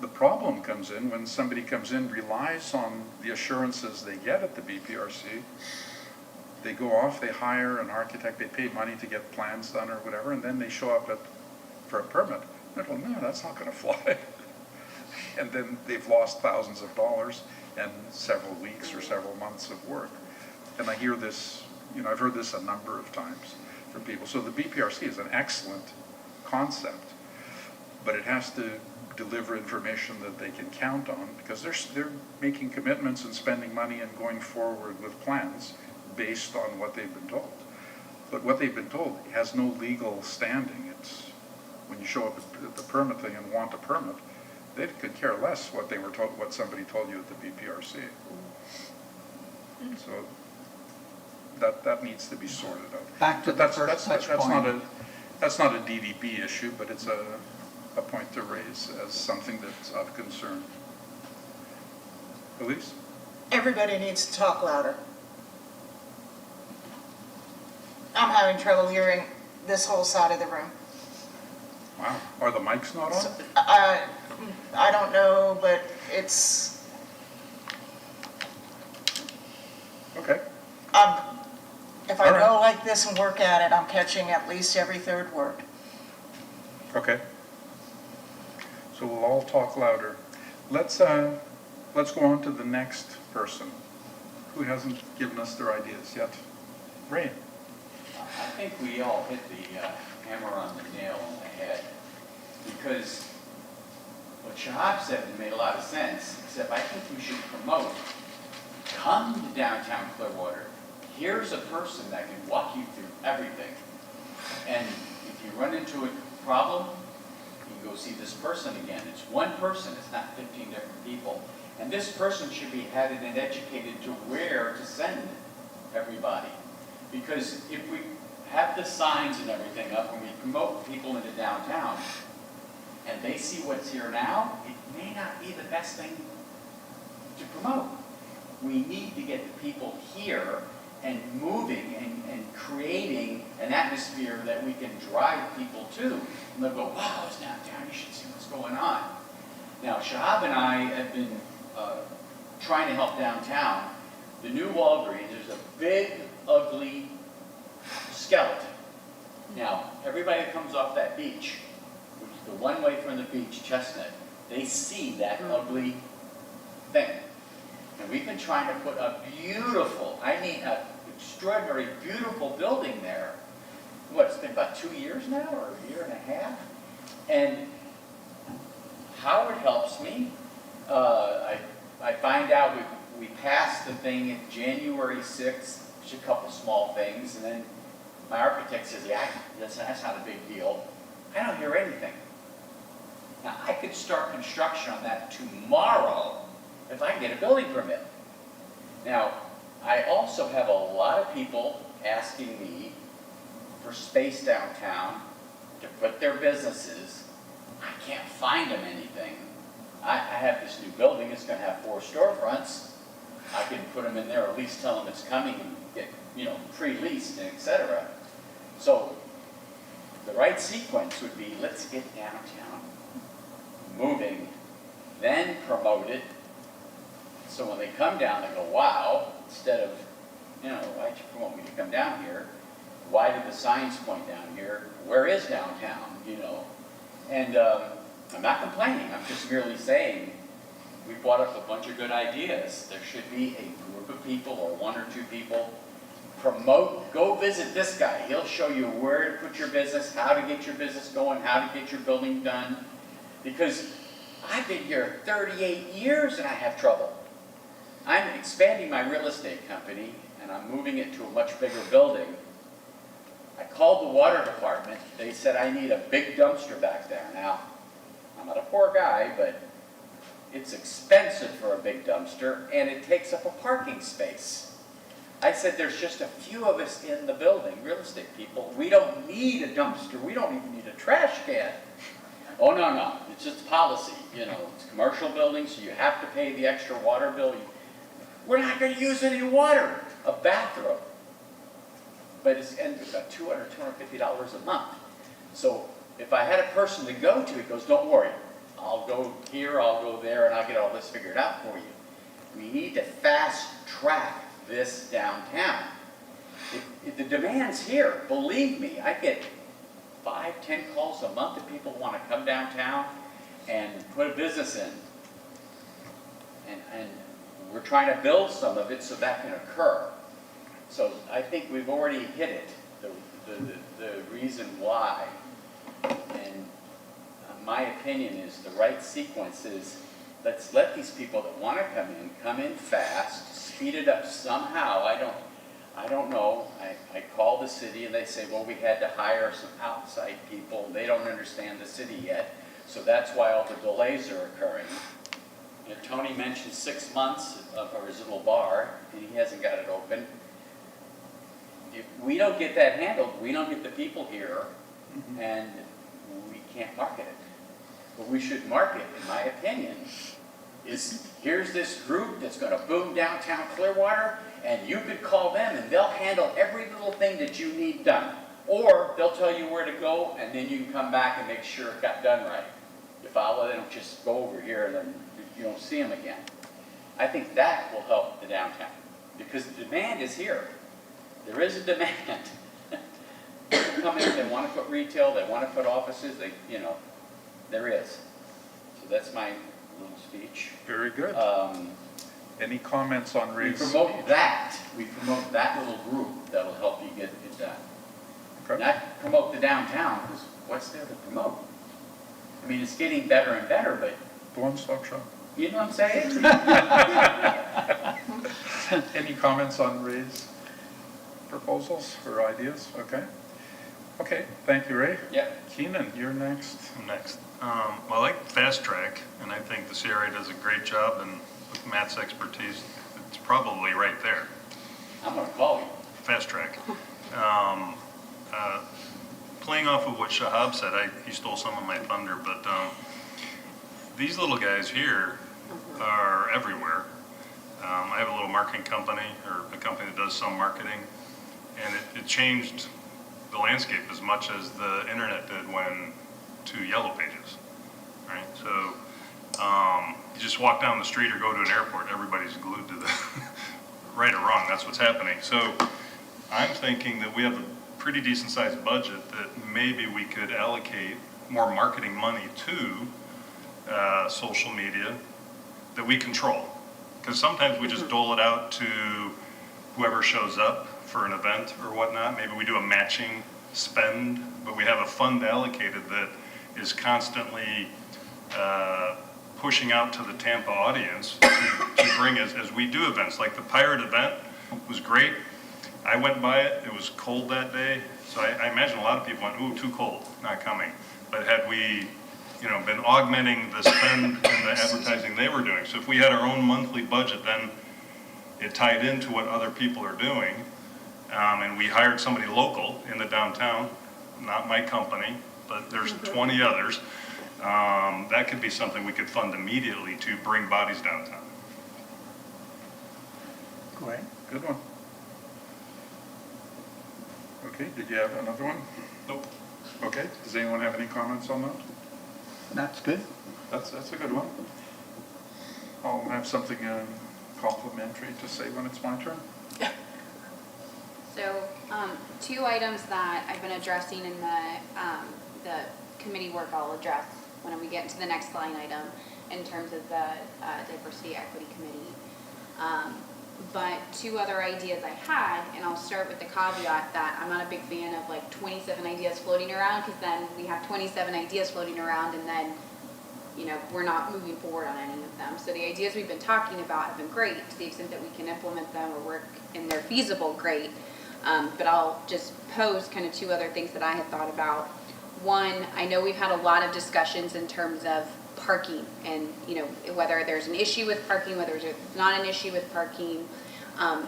The problem comes in when somebody comes in, relies on the assurances they get at the BPRC, they go off, they hire an architect, they pay money to get plans done or whatever, and then they show up for a permit. They're like, no, that's not going to fly. And then they've lost thousands of dollars and several weeks or several months of work. And I hear this, I've heard this a number of times. for people. So the BPRC is an excellent concept, but it has to deliver information that they can count on, because they're making commitments and spending money and going forward with plans based on what they've been told. But what they've been told has no legal standing. It's when you show up at the permit thing and want a permit, they could care less what they were told, what somebody told you at the BPRC. So that needs to be sorted out. Back to But the first touch point. That's not a DDP issue, but it's a point to raise as something that's of concern. Elise? Everybody needs to talk louder. I'm having trouble hearing this whole side of the room. Wow, are the mics not on? I don't know, but it's, Okay, if I All right. go like this and work at it, I'm catching at least every third word. okay. So we'll all talk louder. Let's go on to the next person who hasn't given us their ideas yet. Ray? I think we all hit the hammer on the nail on the head, because what Shahab said made a lot of sense, except I think we should promote, come to downtown Clearwater, here's a person that can walk you through everything. And if you run into a problem, you can go see this person again. It's one person, it's not 15 different people. And this person should be headed and educated to where to send everybody. Because if we have the signs and everything up and we promote people into downtown, and they see what's here now, it may not be the best thing to promote. We need to get the people here and moving and creating an atmosphere that we can drive people to. And they'll go, wow, it's downtown, you should see what's going on. Now, Shahab and I have been trying to help downtown. The new Walgreens, there's a big, ugly skeleton. Now, everybody that comes off that beach, which is the one way from the beach, Chestnut, they see that ugly thing. And we've been trying to put a beautiful, I mean, an extraordinary, beautiful building there. What, it's been about 2 years now, or a year and a half? And Howard helps me. I find out we passed the thing January 6th, just a couple small things, and then my architect says, yeah, that's not a big deal. I don't hear anything. Now, I could start construction on that tomorrow if I can get a building permit. Now, I also have a lot of people asking me for space downtown to put their businesses. I can't find them anything. I have this new building, it's gonna have 4 storefronts. I can put them in there, or at least tell them it's coming and get, pre-leased and et cetera. So the right sequence would be, let's get downtown moving, then promote it. So when they come down, they go, wow, instead of, why'd you promote me to come down here? Why did the signs point down here? Where is downtown, And I'm not complaining, I'm just merely saying, we brought up a bunch of good ideas. There should be a group of people, or 1 or 2 people, promote, go visit this guy. He'll show you where to put your business, how to get your business going, how to get your building done. Because I've been here 38 years and I have trouble. I'm expanding my real estate company and I'm moving it to a much bigger building. I called the water department. They said I need a big dumpster back there. Now, I'm not a poor guy, but it's expensive for a big dumpster and it takes up a parking space. I said, there's just a few of us in the building, real estate people. We don't need a dumpster. We don't even need a trash can. Oh, no, it's just policy. It's a commercial building, so you have to pay the extra water bill. We're not going to use any water. A bathroom. But it's about $200, $250 a month. So if I had a person to go to, he goes, don't worry. I'll go here, I'll go there, and I'll get all this figured out for you. We need to fast track this downtown. If the demand's here, believe me, I get 5, 10 calls a month of people who want to come downtown and put a business in. And we're trying to build some of it so that can occur. So I think we've already hit it. The the reason why. And my opinion is the right sequence is, let's let these people that want to come in fast, speed it up somehow. I don't know. I call the city and they say, well, we had to hire some outside people. They don't understand the city yet. So that's why all the delays are occurring. You know, Tony mentioned 6 months for his little bar, and he hasn't got it open. If we don't get that handled, we don't get the people here, and we can't market it. What we should market, in my opinion, is here's this group that's going to boom downtown Clearwater, and you could call them, and they'll handle every little thing that you need done. Or they'll tell you where to go, and then you can come back and make sure it got done right. You follow, they don't just go over here and then you don't see them again. I think that will help the downtown, because the demand is here. There is a demand. People come in, they want to put retail, they want to put offices, there is. So that's my little speech. Very good. Any comments on We Ray's promote speech? that. We promote that little group that'll help you get it done. Okay. Not promote the downtown, because what's there to promote? I mean, it's getting better and better, but The one-stop shop. you know what I'm saying? Any comments on Ray's proposals or ideas? Okay. Okay, thank you, Ray. Yep. Keenan, you're next. I'm next. Well, I like Fast Track, and I think the CRA does a great job, and with Matt's expertise, it's probably right there. I'm gonna call you. Fast Track. Playing off of what Shahab said, he stole some of my thunder, but these little guys here are everywhere. I have a little marketing company, or a company that does some marketing, and it changed the landscape as much as the internet did when to Yellow Pages, right? So you just walk down the street or go to an airport, everybody's glued to the, right or wrong, that's what's happening. So I'm thinking that we have a pretty decent sized budget that maybe we could allocate more marketing money to social media that we control. Because sometimes we just dole it out to whoever shows up for an event or whatnot. Maybe we do a matching spend, but we have a fund allocated that is constantly pushing out to the Tampa audience to bring as we do events. Like the Pirate event was great. I went by it, it was cold that day, so I imagine a lot of people went, ooh, too cold, not coming. But had we been augmenting the spend and the advertising they were doing, so if we had our own monthly budget, then it tied into what other people are doing, and we hired somebody local in the downtown, not my company, but there's 20 others, that could be something we could fund immediately to bring bodies downtown. Great. Good one. Okay, did you have another one? Nope. Okay, does anyone have any comments on that? That's good. That's a good one. I'll have something complimentary to say when it's my turn. So, two items that I've been addressing in the committee work I'll address when we get into the next line item in terms of the Diversity Equity Committee. But two other ideas I had, and I'll start with the caveat that I'm not a big fan of like 27 ideas floating around, because then we have 27 ideas floating around and then, we're not moving forward on any of them. So the ideas we've been talking about have been great to the extent that we can implement them or work and they're feasible, great. But I'll just pose kind of two other things that I had thought about. One, I know we've had a lot of discussions in terms of parking and, whether there's an issue with parking, whether there's not an issue with parking. I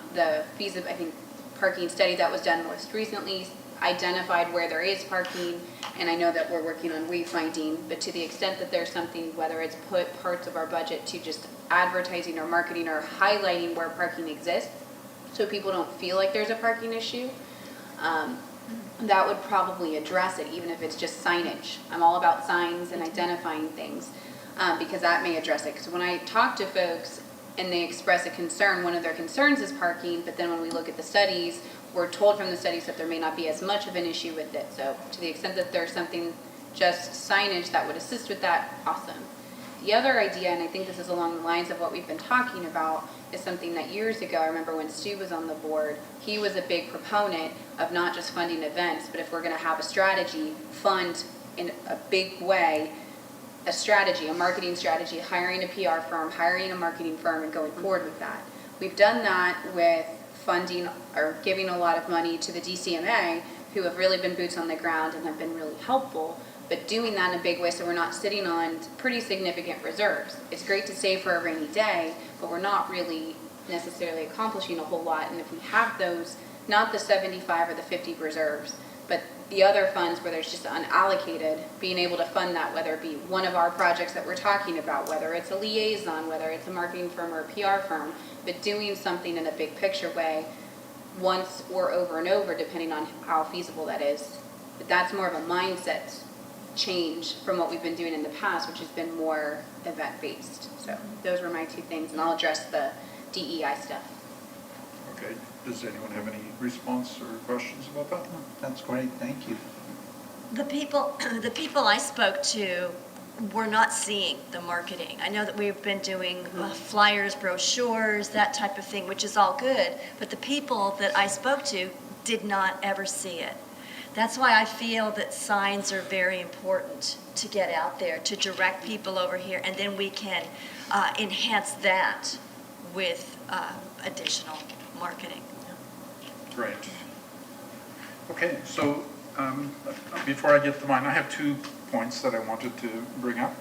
think parking study that was done most recently identified where there is parking, and I know that we're working on wayfinding, but to the extent that there's something, whether it's put parts of our budget to just advertising or marketing or highlighting where parking exists, so people don't feel like there's a parking issue, that would probably address it, even if it's just signage. I'm all about signs and identifying things, because that may address it. Because when I talk to folks and they express a concern, one of their concerns is parking, but then when we look at the studies, we're told from the studies that there may not be as much of an issue with it. So to the extent that there's something, just signage that would assist with that, awesome. The other idea, and I think this is along the lines of what we've been talking about, is something that years ago, I remember when Stu was on the board, he was a big proponent of not just funding events, but if we're gonna have a strategy, fund in a big way, a strategy, a marketing strategy, hiring a PR firm, hiring a marketing firm, and going forward with that. We've done that with funding or giving a lot of money to the DCMA, who have really been boots on the ground and have been really helpful, but doing that in a big way so we're not sitting on pretty significant reserves. It's great to save for a rainy day, but we're not really necessarily accomplishing a whole lot. And if we have those, not the 75 or the 50 reserves, but the other funds where there's just unallocated, being able to fund that, whether it be one of our projects that we're talking about, whether it's a liaison, whether it's a marketing firm or a PR firm, but doing something in a big picture way once or over and over, depending on how feasible that is. But that's more of a mindset change from what we've been doing in the past, which has been more event-based. So those were my 2 things, and I'll address the DEI stuff. Okay, does anyone have any response or questions about that? That's great, thank you. The people I spoke to were not seeing the marketing. I know that we've been doing flyers, brochures, that type of thing, which is all good, but the people that I spoke to did not ever see it. That's why I feel that signs are very important to get out there, to direct people over here, and then we can enhance that with additional marketing. Great. Okay, so before I get to mine, I have 2 points that I wanted to bring up,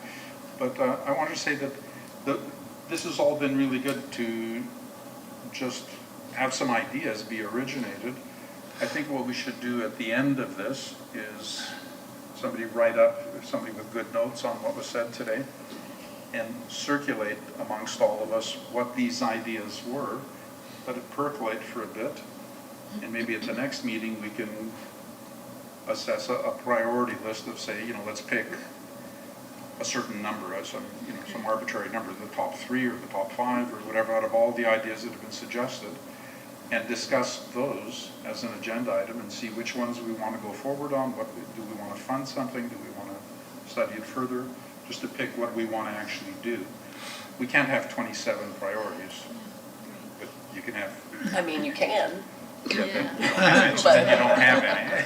but I wanted to say that this has all been really good to just have some ideas be originated. I think what we should do at the end of this is somebody write up something with good notes on what was said today and circulate amongst all of us what these ideas were, let it percolate for a bit, and maybe at the next meeting we can assess a priority list of, say, let's pick a certain number, as some arbitrary number, the top 3 or the top 5 or whatever, out of all the ideas that have been suggested, and discuss those as an agenda item and see which ones we want to go forward on. Do we want to fund something? Do we want to study it further? Just to pick what we want to actually do. We can't have 27 priorities, but you can have. I mean, you can. Yeah, then you don't have any.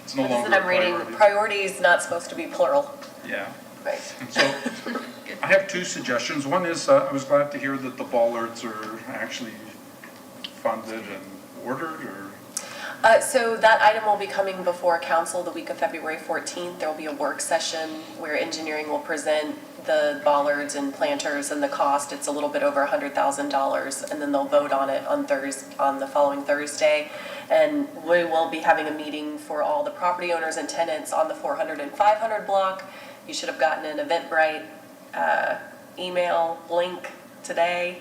It's no longer I'm reading, priorities not supposed to be plural. Yeah. Right. So I have 2 suggestions. One is I was glad to hear that the bollards are actually funded and ordered, or? So that item will be coming before council the week of February 14th. There will be a work session where engineering will present the bollards and planters and the cost. It's a little bit over $100,000, and then they'll vote on it on the following Thursday. And we will be having a meeting for all the property owners and tenants on the 400 and 500 block. You should have gotten an Eventbrite email link today.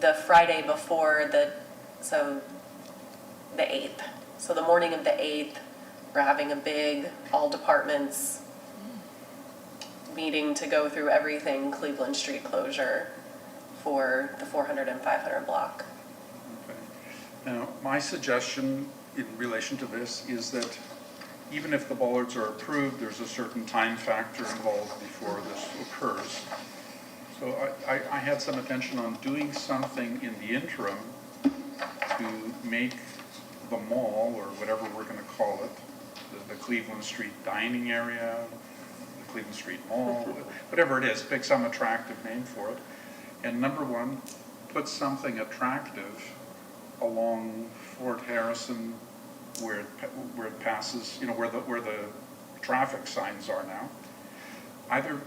The Friday before the 8th. So the morning of the 8th, we're having a big all departments meeting to go through everything Cleveland Street closure for the 400 and 500 block. Okay. Now, my suggestion in relation to this is that even if the bollards are approved, there's a certain time factor involved before this occurs. So I had some attention on doing something in the interim to make the mall, or whatever we're going to call it, the Cleveland Street dining area, the Cleveland Street Mall, whatever it is, pick some attractive name for it. And number 1, put something attractive along Fort Harrison where it passes, where the traffic signs are now. Either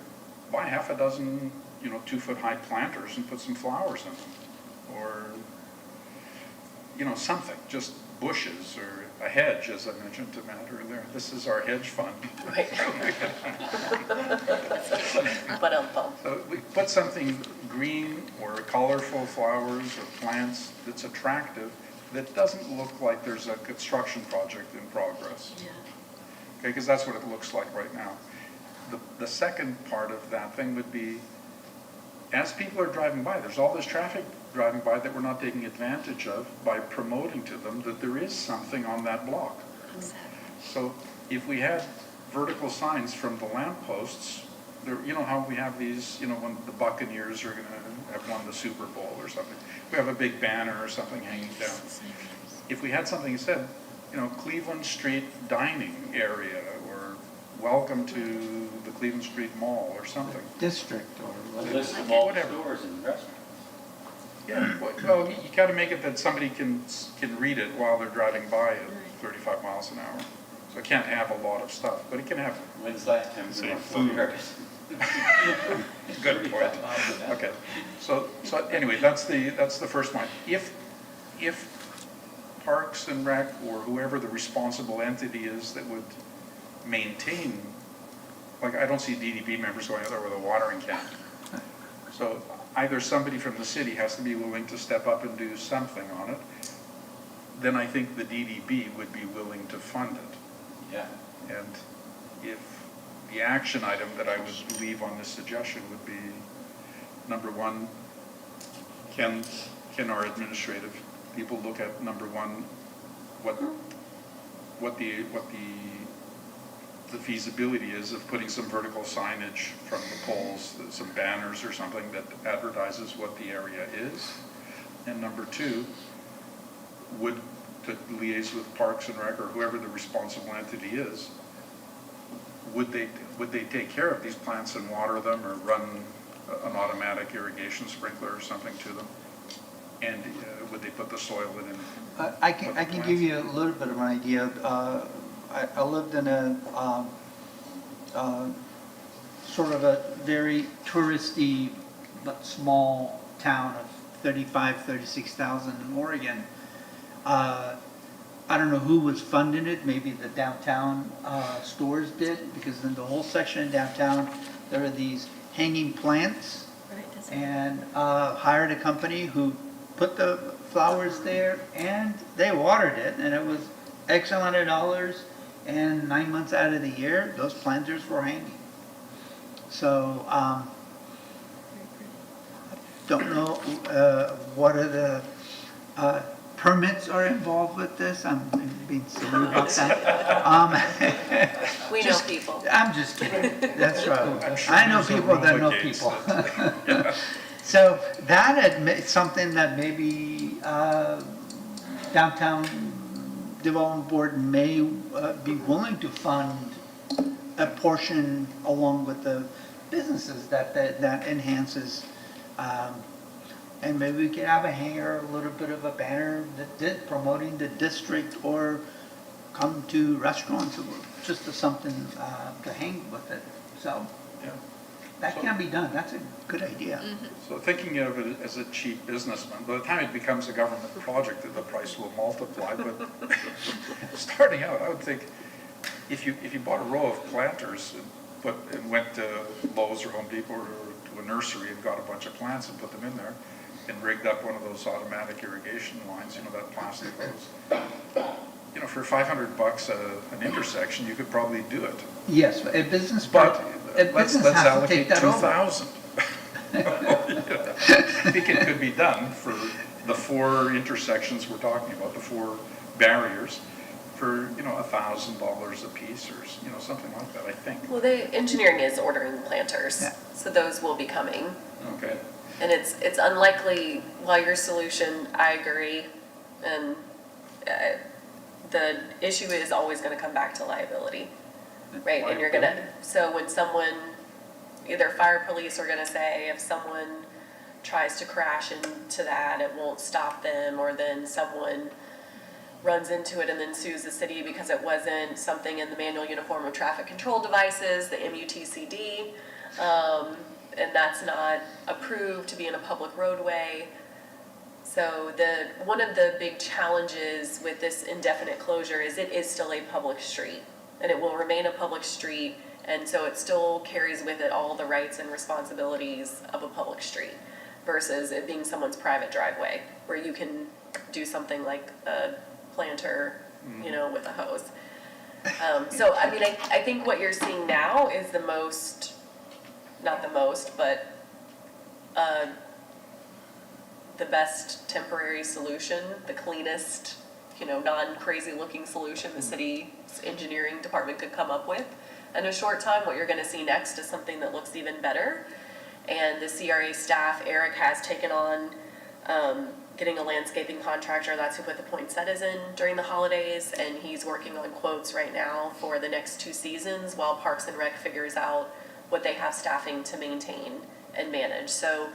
buy half a dozen 2-foot-high planters and put some flowers in them, or something, just bushes or a hedge, as I mentioned to Matt earlier. This is our hedge fund. Right. So we put something green or colorful flowers or plants that's attractive, that doesn't look like there's a construction project in progress. Yeah. Okay, because that's what it looks like right now. The second part of that thing would be, as people are driving by, there's all this traffic driving by that we're not taking advantage of by promoting to them that there is something on that block. Exactly. So if we had vertical signs from the lampposts you know how we have these, you know, when the Buccaneers are gonna have won the Super Bowl or something, we have a big banner or something hanging down. If we had something that said, you know, Cleveland Street dining area, or welcome to the Cleveland Street Mall or something. District or A whatever. list of all the Whatever. stores and restaurants. Yeah, well, you gotta make it that somebody can read it while they're driving by at 35 miles an hour. So it can't have a lot of stuff, but it can have, When's the last time we Say went food. good point. Okay, so anyway, that's the first one. If Parks and Rec or whoever the responsible entity is that would maintain, like, I don't see DDB members going out there with a watering can. So either somebody from the city has to be willing to step up and do something on it, then I think the DDB would be willing to fund it. Yeah. And if the action item that I would leave on this suggestion would be, number one, can our administrative people look at, number one, what the feasibility is of putting some vertical signage from the poles, some banners or something that advertises what the area is. And number two, to liaise with Parks and Rec or whoever the responsible entity is, would they take care of these plants and water them or run an automatic irrigation sprinkler or something to them? And would they put the soil in? I can give you a little bit of an idea. I lived in a sort of a very touristy but small town of 36,000 in Oregon. I don't know who was funding it, maybe the downtown stores did, because in the whole section in downtown, there are these hanging plants, and hired a company who put the flowers there, and they watered it, and it was X amount of dollars, and 9 months out of the year, those planters were hanging. So, don't know what are the permits are involved with this. I'm being silly about that. We know people. I'm just kidding. That's right. I'm sure I know there's a people that rule know against people. it. So that something that maybe downtown development board may be willing to fund a portion along with the businesses that enhances. And maybe we could have a hanger, a little bit of a banner that did promoting the district, or come to restaurants, or just something to hang with it. So Yeah. that can be done. That's a good idea. So thinking of it as a cheap businessman, by the time it becomes a government project, the price will multiply. But starting out, I would think if you bought a row of planters and went to Lowe's or Home Depot or to a nursery and got a bunch of plants and put them in there and rigged up one of those automatic irrigation lines, you know, that plastic hose, you know, for $500 an intersection, you could probably do it. Yes, a business, But a let's business has to allocate take that over. 2,000. I think it could be done for the 4 intersections we're talking about, the 4 barriers, for, you know, $1,000 a piece, or, you know, something like that, I think. Well, the engineering is ordering planters, Yeah. so those will be coming. Okay. And it's unlikely, while your solution, I agree, and the issue is always gonna come back to liability, right? And you're gonna, so when someone, either fire police are gonna say, if someone tries to crash into that, it won't stop them, or then someone runs into it and then sues the city because it wasn't something in the manual uniform of traffic control devices, the MUTCD, and that's not approved to be in a public roadway. So one of the big challenges with this indefinite closure is it is still a public street, and it will remain a public street, and so it still carries with it all the rights and responsibilities of a public street versus it being someone's private driveway where you can do something like a planter, you know, with a hose. So, I mean, I think what you're seeing now is the most, not the most, but the best temporary solution, the cleanest, you know, non-crazy looking solution the city's engineering department could come up with. in a short time. What you're gonna see next is something that looks even better. And the CRA staff, Eric has taken on, getting a landscaping contractor. That's who put the poinsettias in during the holidays, and he's working on quotes right now for the next 2 seasons while Parks and Rec figures out what they have staffing to maintain and manage. So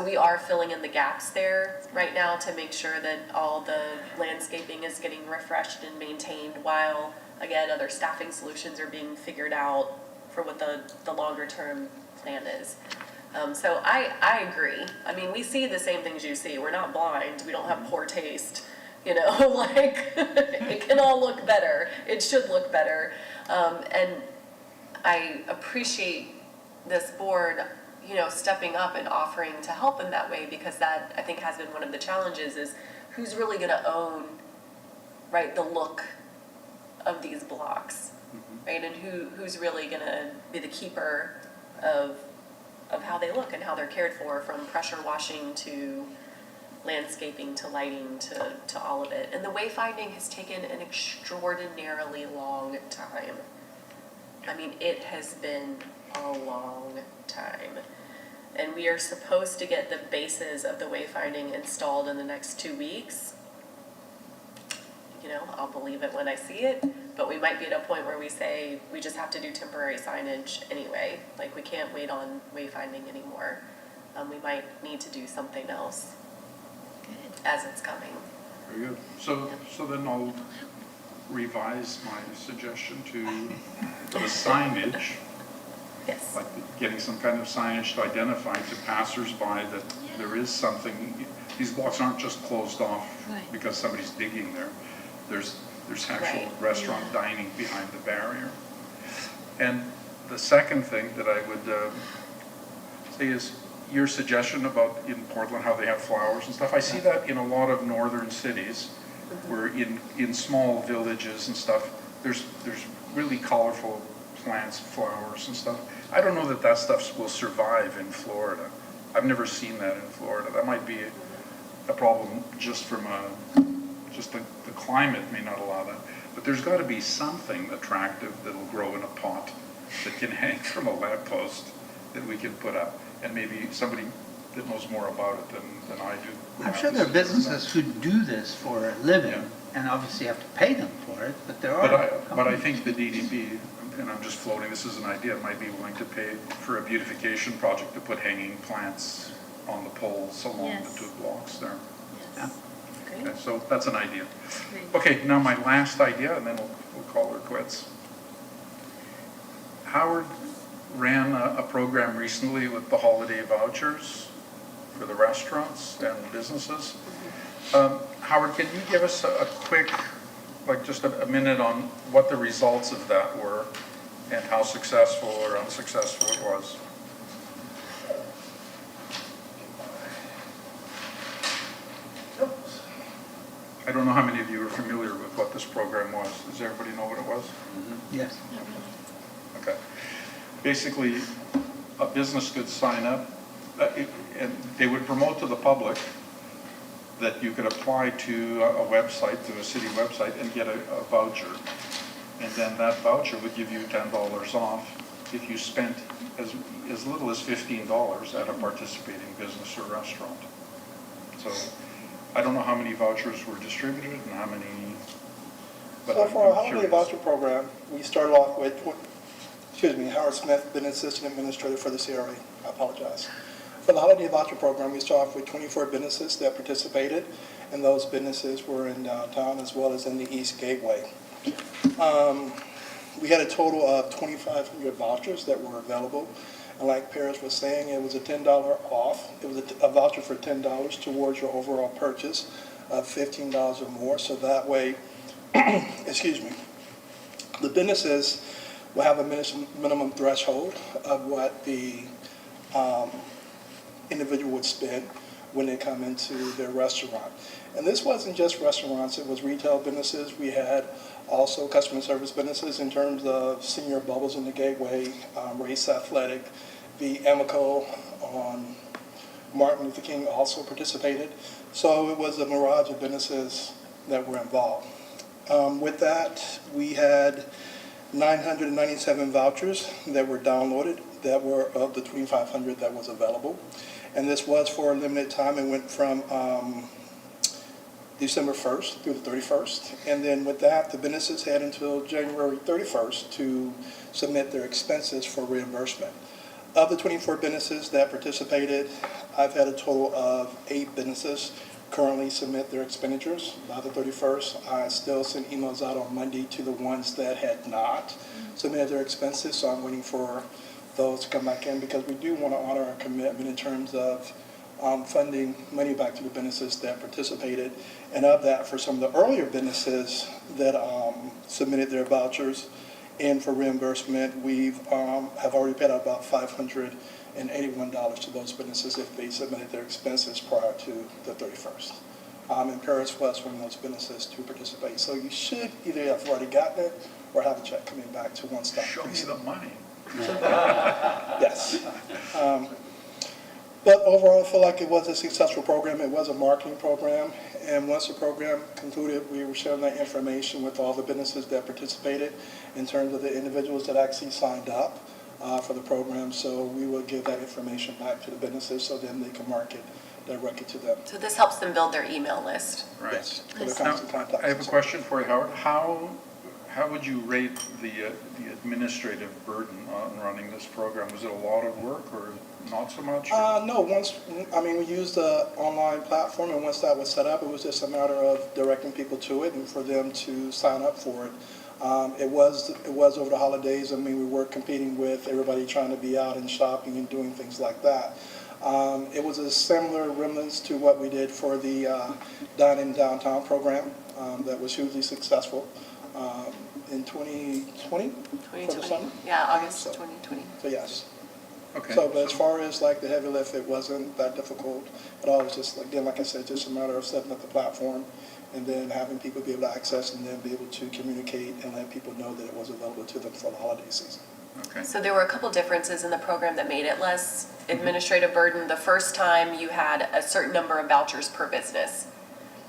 we are filling in the gaps there right now to make sure that all the landscaping is getting refreshed and maintained while, again, other staffing solutions are being figured out for what the longer term plan is. So I agree. I mean, we see the same things you see. We're not blind. We don't have poor taste. You know, like, it can all look better. It should look better. And I appreciate this board, you know, stepping up and offering to help in that way, because that, I think, has been one of the challenges, is who's really going to own, right, the look of these blocks, right? And who's really going to be the keeper of how they look and how they're cared for, from pressure washing to landscaping to lighting to all of it. And the wayfinding has taken an extraordinarily long time. I mean, it has been a long time. And we are supposed to get the bases of the wayfinding installed in the next 2 weeks. You know, I'll believe it when I see it, but we might be at a point where we say we just have to do temporary signage anyway. Like, we can't wait on wayfinding anymore. We might need to do something else as it's coming. Very good. So then I'll revise my suggestion to the signage. Yes. Like getting some kind of signage to identify to passersby that there is something. These blocks aren't just closed off because somebody's digging there. There's actual restaurant dining behind the barrier. And the second thing that I would say is your suggestion about in Portland how they have flowers and stuff. I see that in a lot of northern cities, where in small villages and stuff, there's really colorful plants, flowers and stuff. I don't know that stuff will survive in Florida. I've never seen that in Florida. That might be a problem just from the climate may not allow that. But there's got to be something attractive that'll grow in a pot that can hang from a lamppost that we can put up. And maybe somebody that knows more about it than I do. I'm sure there are businesses who do this for a living, and obviously have to pay them for it, but there are. But I think the DDB, and I'm just floating, this is an idea, might be willing to pay for a beautification project to put hanging plants on the poles along the 2 blocks there. Yeah. Okay, so that's an idea. Okay, now my last idea, and then we'll call her quits. Howard ran a program recently with the holiday vouchers for the restaurants and businesses. Howard, can you give us a quick, like just a minute on what the results of that were and how successful or unsuccessful it was? I don't know how many of you are familiar with what this program was. Does everybody know what it was? Yes. Okay. Basically, a business could sign up, and they would promote to the public that you could apply to a website, to a city website, and get a voucher. And then that voucher would give you $10 off if you spent as little as $15 at a participating business or restaurant. So I don't know how many vouchers were distributed and how many. So for our holiday voucher program, we started off with, Howard Smith, been assistant administrator for the CRA. I apologize. For the holiday voucher program, we started off with 24 businesses that participated, and those businesses were in downtown as well as in the East Gateway. We had a total of 2,500 vouchers that were available. And like Paris was saying, it was a $10 off. It was a voucher for $10 towards your overall purchase of $15 or more. So that way, excuse me, the businesses will have a minimum threshold of what the individual would spend when they come into their restaurant. And this wasn't just restaurants, it was retail businesses. We had also customer service businesses in terms of Senior Bubbles in the Gateway, Race Athletic, the Amico on Martin Luther King also participated. So it was a mirage of businesses that were involved. With that, we had 997 vouchers that were downloaded that were of the 2,500 that was available. And this was for a limited time. It went from December 1st through the 31st. And then with that, the businesses had until January 31st to submit their expenses for reimbursement. Of the 24 businesses that participated, I've had a total of 8 businesses currently submit their expenditures by the 31st. I still send emails out on Monday to the ones that had not submitted their expenses, so I'm waiting for those to come back in because we do want to honor our commitment in terms of funding money back to the businesses that participated. And of that, for some of the earlier businesses that submitted their vouchers in for reimbursement, we've have already paid out about $581 to those businesses if they submitted their expenses prior to the 31st. And Paris was one of those businesses to participate. So you should either have already gotten it or have a check coming back to One Stop. Show me the money. Yes. But overall, I feel like it was a successful program. It was a marketing program. And once the program concluded, we were sharing that information with all the businesses that participated in terms of the individuals that actually signed up for the program. So we will give that information back to the businesses so then they can market directly to them. So this helps them build their email list. Right. Yes. For the Now, constant contact. I have a question for you, Howard. How would you rate the administrative burden on running this program? Was it a lot of work or not so much? No, we used the online platform, and once that was set up, it was just a matter of directing people to it and for them to sign up for it. It was over the holidays. We were competing with everybody trying to be out and shopping and doing things like that. It was a similar remnants to what we did for the Dine in Downtown program that was hugely successful in 2020 for the summer. Yeah, August 2020. So yes. Okay. So, but as far as like the heavy lift, it wasn't that difficult at all. It was just, again, like I said, just a matter of setting up the platform and then having people be able to access and then be able to communicate and let people know that it was available to them for the holiday season. Okay. So there were a couple differences in the program that made it less administrative burden. The first time you had a certain number of vouchers per business,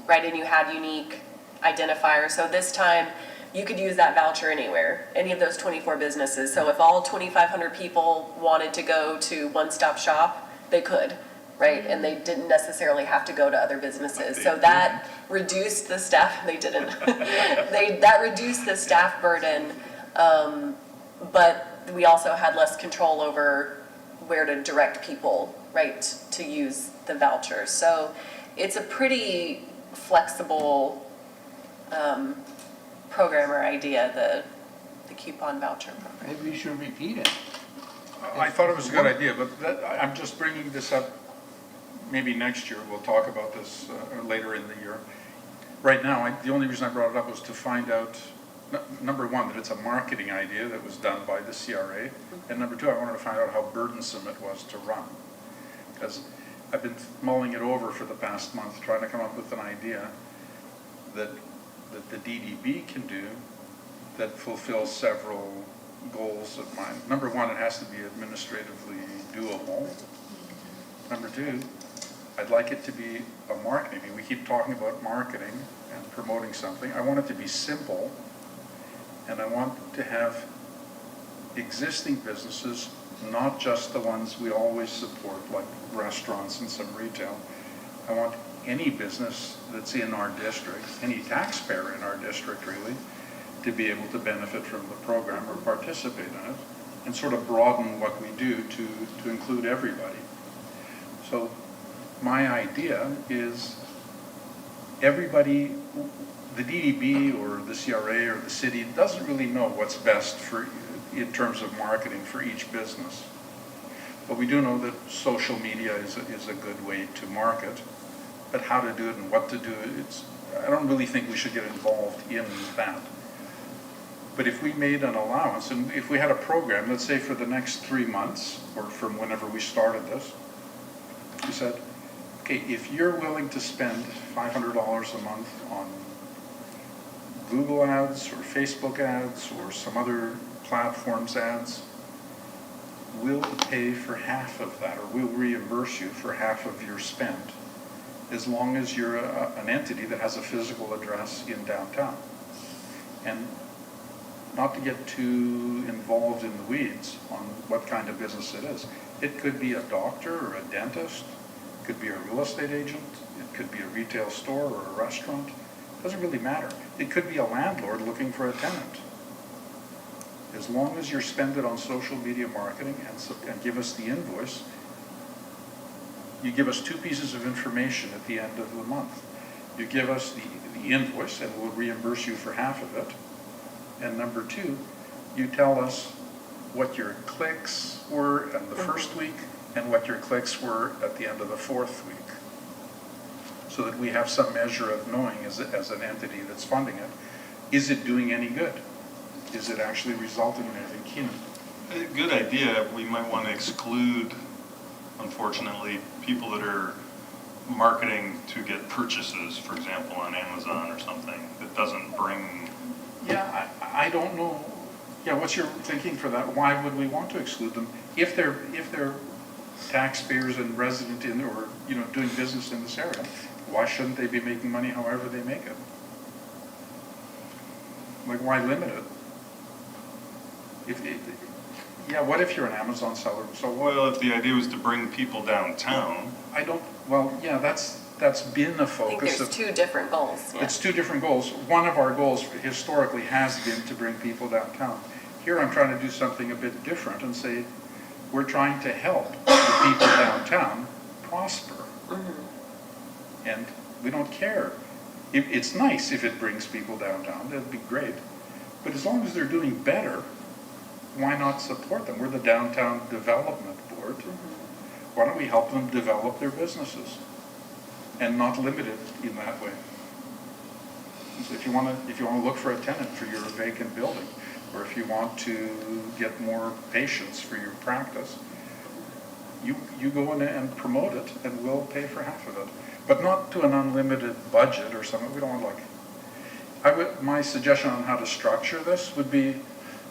right? And you had unique identifiers. So this time you could use that voucher anywhere, any of those 24 businesses. So if all 2,500 people wanted to go to One Stop Shop, they could, right? And they didn't necessarily have to go to other businesses. So that reduced the staff, they didn't. That reduced the staff burden, but we also had less control over where to direct people, right, to use the vouchers. So it's a pretty flexible program or idea, the coupon voucher program. Maybe we should repeat it. I thought it was a good idea, but I'm just bringing this up, maybe next year, we'll talk about this later in the year. Right now, the only reason I brought it up was to find out, number one, that it's a marketing idea that was done by the CRA, and number two, I wanted to find out how burdensome it was to run. Because I've been mulling it over for the past month, trying to come up with an idea that the DDB can do that fulfills several goals of mine. Number one, it has to be administratively doable. Number two, I'd like it to be a marketing. We keep talking about marketing and promoting something. I want it to be simple, and I want to have existing businesses, not just the ones we always support, like restaurants and some retail. I want any business that's in our district, any taxpayer in our district really, to be able to benefit from the program or participate in it, and sort of broaden what we do to include everybody. So my idea is everybody, the DDB or the CRA or the city doesn't really know what's best for in terms of marketing for each business. But we do know that social media is a good way to market, but how to do it and what to do, I don't really think we should get involved in that. But if we made an allowance, and if we had a program, let's say for the next 3 months, or from whenever we started this, we said, okay, if you're willing to spend $500 a month on Google ads or Facebook ads or some other platforms ads, we'll pay for half of that, or we'll reimburse you for half of your spend, as long as you're an entity that has a physical address in downtown. And not to get too involved in the weeds on what kind of business it is. It could be a doctor or a dentist, it could be a real estate agent, it could be a retail store or a restaurant. It doesn't really matter. It could be a landlord looking for a tenant. As long as you spend it on social media marketing and give us the invoice, you give us 2 pieces of information at the end of the month. You give us the invoice and we'll reimburse you for half of it. And number 2, you tell us what your clicks were in the first week and what your clicks were at the end of the 4th week. So that we have some measure of knowing as an entity that's funding it, is it doing any good? Is it actually resulting in anything? Keenan? A good idea, we might want to exclude, unfortunately, people that are marketing to get purchases, for example, on Amazon or something, that doesn't bring... Yeah, I don't know. Yeah, what's your thinking for that? Why would we want to exclude them? If they're taxpayers and resident in, or, doing business in this area, why shouldn't they be making money however they make it? Like, why limit it? What if you're an Amazon seller? So Well, if the idea was to bring people downtown... that's been a focus. I think there's 2 different goals. Yeah. It's 2 different goals. One of our goals historically has been to bring people downtown. Here I'm trying to do something a bit different and say, we're trying to help the people downtown prosper. And we don't care. It's nice if it brings people downtown, that'd be great. But as long as they're doing better, why not support them? We're the Downtown Development Board. Why don't we help them develop their businesses and not limit it in that way? So if you want to look for a tenant for your vacant building, or if you want to get more patients for your practice, you go in and promote it, and we'll pay for half of it. But not to an unlimited budget or something. We don't want my suggestion on how to structure this would be,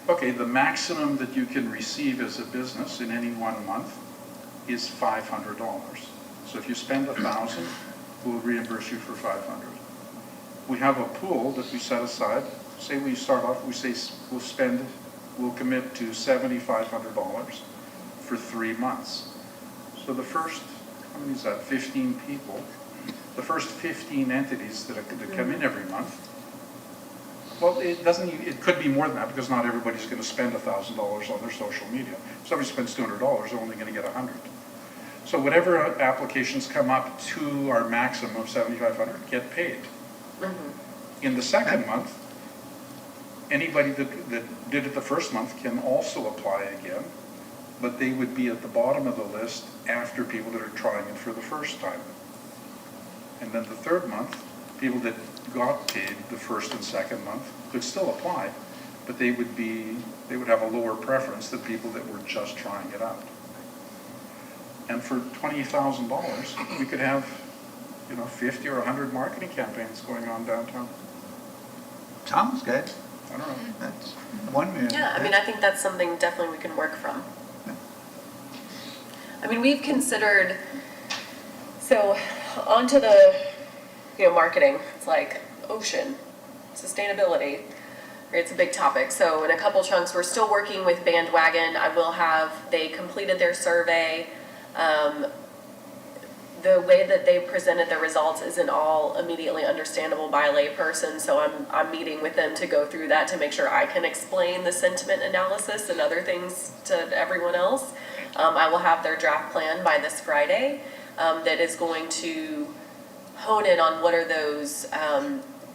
okay, the maximum that you can receive as a business in any 1 month is $500. So if you spend $1,000, we'll reimburse you for $500. We have a pool that we set aside. Say we start off, we say we'll commit to $7,500 for 3 months. So the first, how many is that, 15 people? The first 15 entities that come in every month, well, it could be more than that, because not everybody's going to spend $1,000 on their social media. If somebody spends $200, they're only going to get $100. So whatever applications come up to our maximum of $7,500 get paid. In the second month, anybody that did it the first month can also apply again, but they would be at the bottom of the list after people that are trying it for the first time. And then the third month, people that got paid the first and second month could still apply, but they would have a lower preference than people that were just trying it out. And for $20,000, we could have, 50 or 100 marketing campaigns going on downtown. Sounds good. I don't know. That's one minute. Yeah, I think that's something definitely we can work from. We've considered, so onto the, marketing, it's like ocean, sustainability, right? It's a big topic. So in a couple chunks, we're still working with Bandwagon. They completed their survey. The way that they presented the results isn't all immediately understandable by a layperson, so I'm meeting with them to go through that to make sure I can explain the sentiment analysis and other things to everyone else. I will have their draft plan by this Friday that is going to hone in on what are those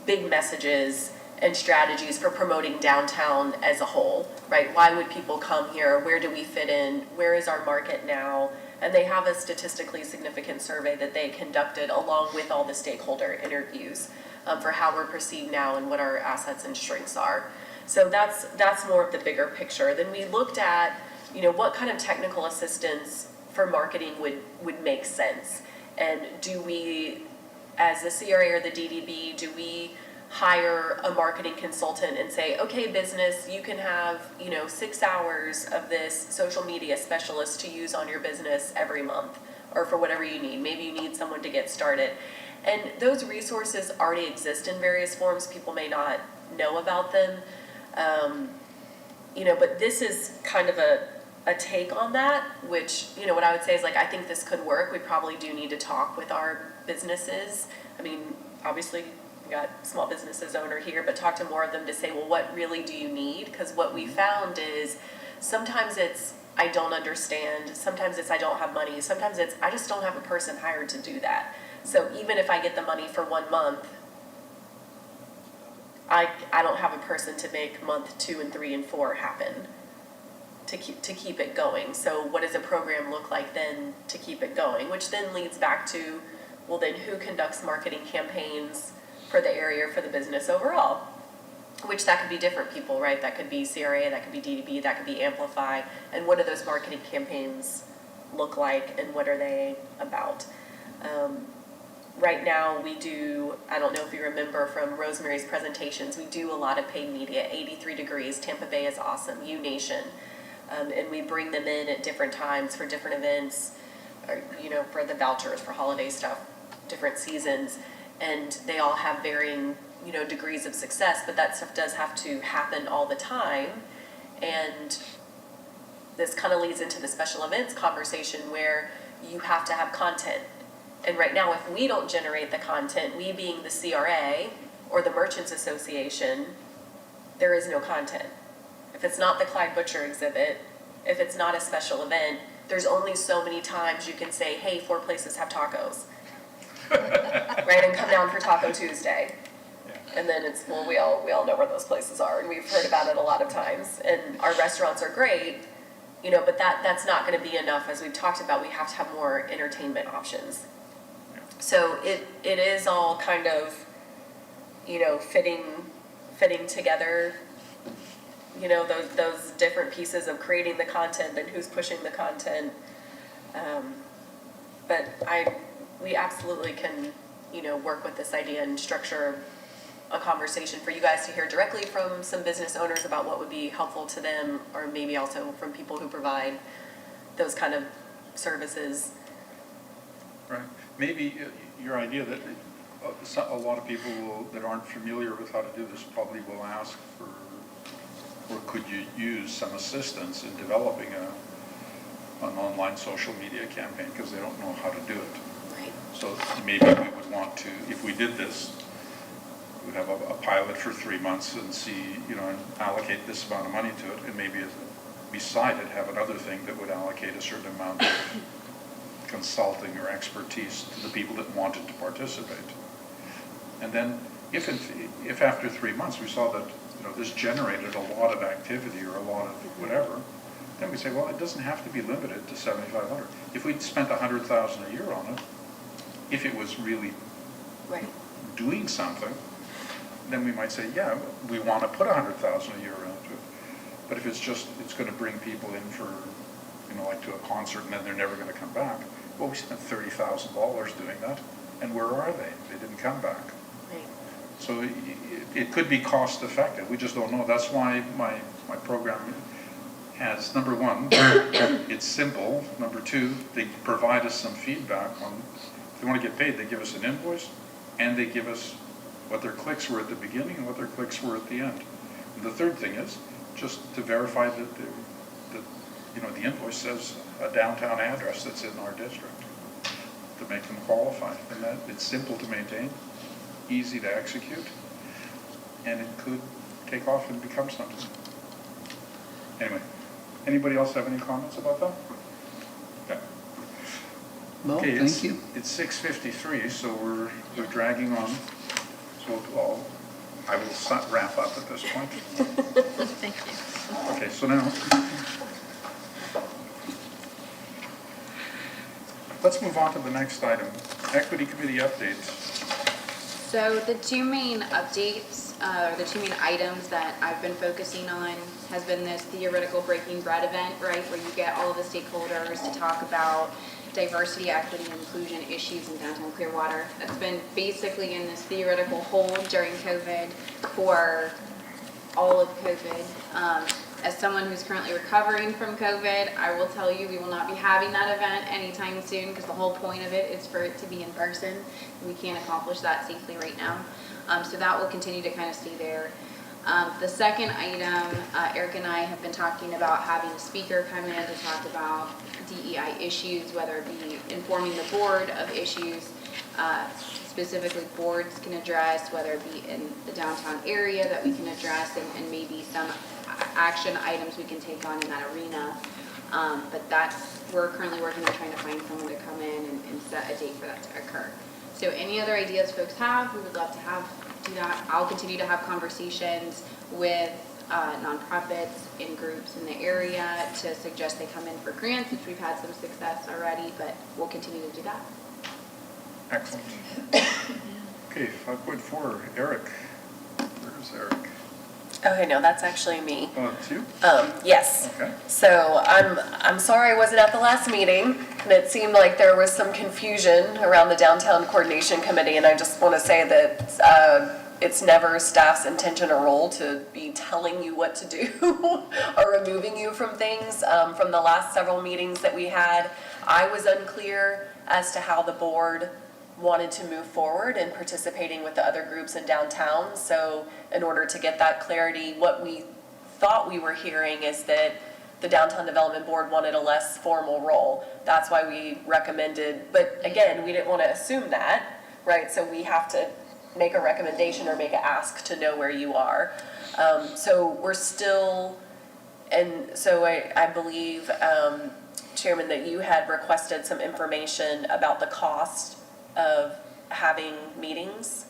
big messages and strategies for promoting downtown as a whole, right? Why would people come here? Where do we fit in? Where is our market now? And they have a statistically significant survey that they conducted along with all the stakeholder interviews for how we're perceived now and what our assets and strengths are. So that's more of the bigger picture. Then we looked at, what kind of technical assistance for marketing would make sense. And do we, as the CRA or the DDB, do we hire a marketing consultant and say, okay, business, you can have, 6 hours of this social media specialist to use on your business every month, or for whatever you need. Maybe you need someone to get started. And those resources already exist in various forms. People may not know about them. but this is kind of a take on that, which, what I would say is like, I think this could work. We probably do need to talk with our businesses. I mean, obviously, we got small businesses owner here, but talk to more of them to say, well, what really do you need? Because what we found is sometimes it's, I don't understand. Sometimes it's, I don't have money. Sometimes it's, I just don't have a person hired to do that. So even if I get the money for 1 month, I don't have a person to make month 2 and 3 and 4 happen to keep it going. So what does a program look like then to keep it going? Which then leads back to, well, then who conducts marketing campaigns for the area or for the business overall? Which that could be different people, right? That could be CRA, that could be DDB, that could be Amplify. And what do those marketing campaigns look like and what are they about? Right now we do, I don't know if you remember from Rosemary's presentations, we do a lot of paid media, 83 Degrees, Tampa Bay is awesome, U Nation. And we bring them in at different times for different events, or, for the vouchers, for holiday stuff, different seasons. And they all have varying, degrees of success, but that stuff does have to happen all the time. And this kind of leads into the special events conversation where you have to have content. And right now, if we don't generate the content, we being the CRA or the Merchants Association, there is no content. If it's not the Clyde Butcher exhibit, if it's not a special event, there's only so many times you can say, hey, 4 places have tacos. Right, and come down for Taco Tuesday. And then it's, well, we all know where those places are, and we've heard about it a lot of times. And our restaurants are great, but that's not going to be enough. As we've talked about, we have to have more entertainment options. So it is all kind of, fitting together, those different pieces of creating the content and who's pushing the content. But we absolutely can, work with this idea and structure a conversation for you guys to hear directly from some business owners about what would be helpful to them, or maybe also from people who provide those kind of services. Right. Maybe your idea that a lot of people that aren't familiar with how to do this probably will ask for, or could you use some assistance in developing an online social media campaign because they don't know how to do it. Right. So maybe we would want to, if we did this, we would have a pilot for 3 months and see, and allocate this amount of money to it, and maybe beside it have another thing that would allocate a certain amount of consulting or expertise to the people that wanted to participate. And then if after 3 months we saw that this generated a lot of activity or a lot of whatever, then we say, well, it doesn't have to be limited to $7,500. If we'd spent $100,000 a year on it, if it was really doing something, then we might say, yeah, we want to put $100,000 a year into it. But if it's going to bring people in for, like to a concert and then they're never going to come back. Well, we spent $30,000 doing that, and where are they? They didn't come back. Right. So it could be cost effective. We just don't know. That's why my program has, number one, it's simple. Number two, they provide us some feedback on, if they want to get paid, they give us an invoice, and they give us what their clicks were at the beginning and what their clicks were at the end. And the third thing is just to verify that the invoice says a downtown address that's in our district to make them qualify. And that it's simple to maintain, easy to execute, and it could take off and become something. Anyway, anybody else have any comments about that? Okay. No, Okay, thank you. It's 6:53, so we're dragging on. So I will wrap up at this point. Thank you. Okay, so now let's move on to the next item, Equity Committee updates. So the two main updates, or the two main items that I've been focusing on has been this theoretical breaking bread event, right, where you get all of the stakeholders to talk about diversity, equity, and inclusion issues in downtown Clearwater. That's been basically in this theoretical hold during COVID for all of COVID. As someone who's currently recovering from COVID, I will tell you we will not be having that event anytime soon because the whole point of it is for it to be in person. We can't accomplish that safely right now. So that will continue to kind of stay there. The second item, Eric and I have been talking about having a speaker come in to talk about DEI issues, whether it be informing the board of issues specifically boards can address, whether it be in the downtown area that we can address, and maybe some action items we can take on in that arena. But we're currently working on trying to find someone to come in and set a date for that to occur. So any other ideas folks have, we would love to do that. I'll continue to have conversations with nonprofits and groups in the area to suggest they come in for grants, which we've had some success already, but we'll continue to do that. Excellent. Okay, 5.4, Eric. Where's Eric? Okay, no, that's actually me. Oh, it's you? Yes. Okay. So I'm sorry I wasn't at the last meeting, and it seemed like there was some confusion around the Downtown Coordination Committee, and I just want to say that it's never staff's intention or role to be telling you what to do or removing you from things. From the last several meetings that we had, I was unclear as to how the board wanted to move forward in participating with the other groups in downtown. So in order to get that clarity, what we thought we were hearing is that the Downtown Development Board wanted a less formal role. That's why we recommended, but again, we didn't want to assume that, right? So we have to make a recommendation or make an ask to know where you are. So we're still, and so I believe, Chairman, that you had requested some information about the cost of having meetings,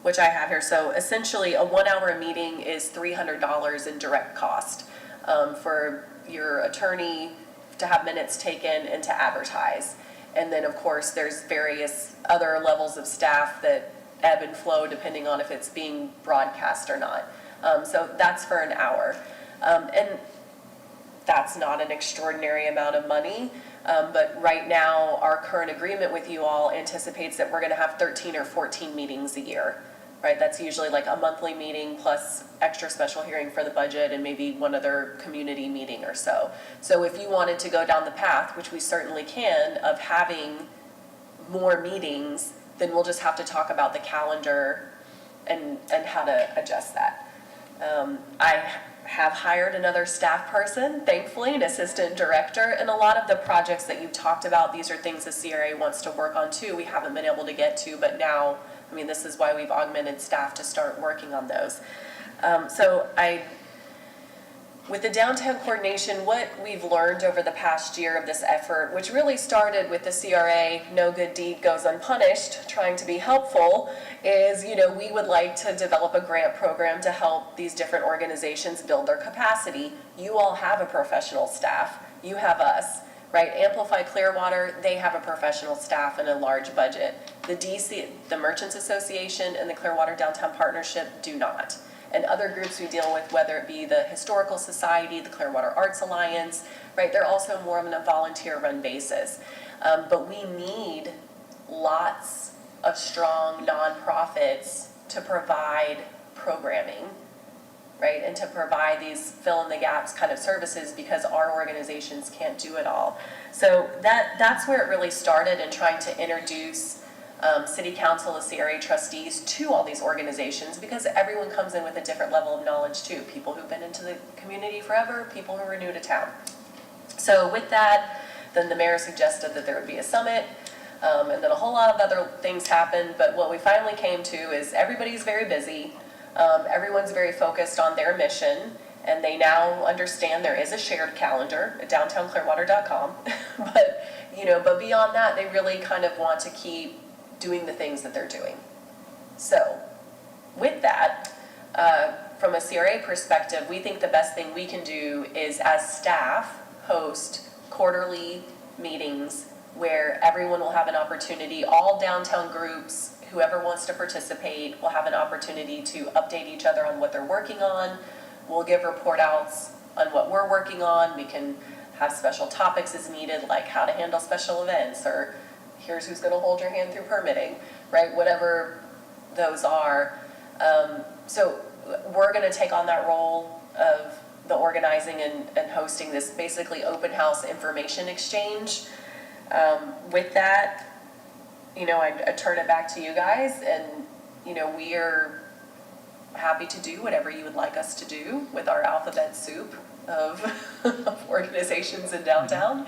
which I have here. So essentially, a 1 hour meeting is $300 in direct cost for your attorney to have minutes taken and to advertise. And then, of course, there's various other levels of staff that ebb and flow depending on if it's being broadcast or not. So that's for an hour. And that's not an extraordinary amount of money. But right now, our current agreement with you all anticipates that we're going to have 13 or 14 meetings a year, right? That's usually like a monthly meeting plus extra special hearing for the budget and maybe one other community meeting or so. So if you wanted to go down the path, which we certainly can, of having more meetings, then we'll just have to talk about the calendar and how to adjust that. I have hired another staff person, thankfully, an assistant director, and a lot of the projects that you've talked about, these are things the CRA wants to work on too. We haven't been able to get to, but now, I mean, this is why we've augmented staff to start working on those. With the downtown coordination, what we've learned over the past year of this effort, which really started with the CRA, no good deed goes unpunished, trying to be helpful, is, we would like to develop a grant program to help these different organizations build their capacity. You all have a professional staff. You have us, right? Amplify Clearwater, they have a professional staff and a large budget. The Merchants Association and the Clearwater Downtown Partnership do not. And other groups we deal with, whether it be the Historical Society, the Clearwater Arts Alliance, right, they're also more on a volunteer-run basis. But we need lots of strong nonprofits to provide programming, right, and to provide these fill-in-the-gaps kind of services because our organizations can't do it all. So that's where it really started in trying to introduce City Council, the CRA trustees to all these organizations because everyone comes in with a different level of knowledge too. People who've been into the community forever, people who are new to town. So with that, then the mayor suggested that there would be a summit, and then a whole lot of other things happened, but what we finally came to is everybody's very busy, everyone's very focused on their mission, and they now understand there is a shared calendar at downtownclearwater.com, but beyond that, they really kind of want to keep doing the things that they're doing. So with that, from a CRA perspective, we think the best thing we can do is as staff host quarterly meetings where everyone will have an opportunity, all downtown groups, whoever wants to participate will have an opportunity to update each other on what they're working on. We'll give report outs on what we're working on. We can have special topics as needed, like how to handle special events or here's who's going to hold your hand through permitting, right? Whatever those are. So we're going to take on that role of the organizing and hosting this basically open house information exchange. With that, I turn it back to you guys, and happy to do whatever you would like us to do with our alphabet soup of, of organizations in downtown.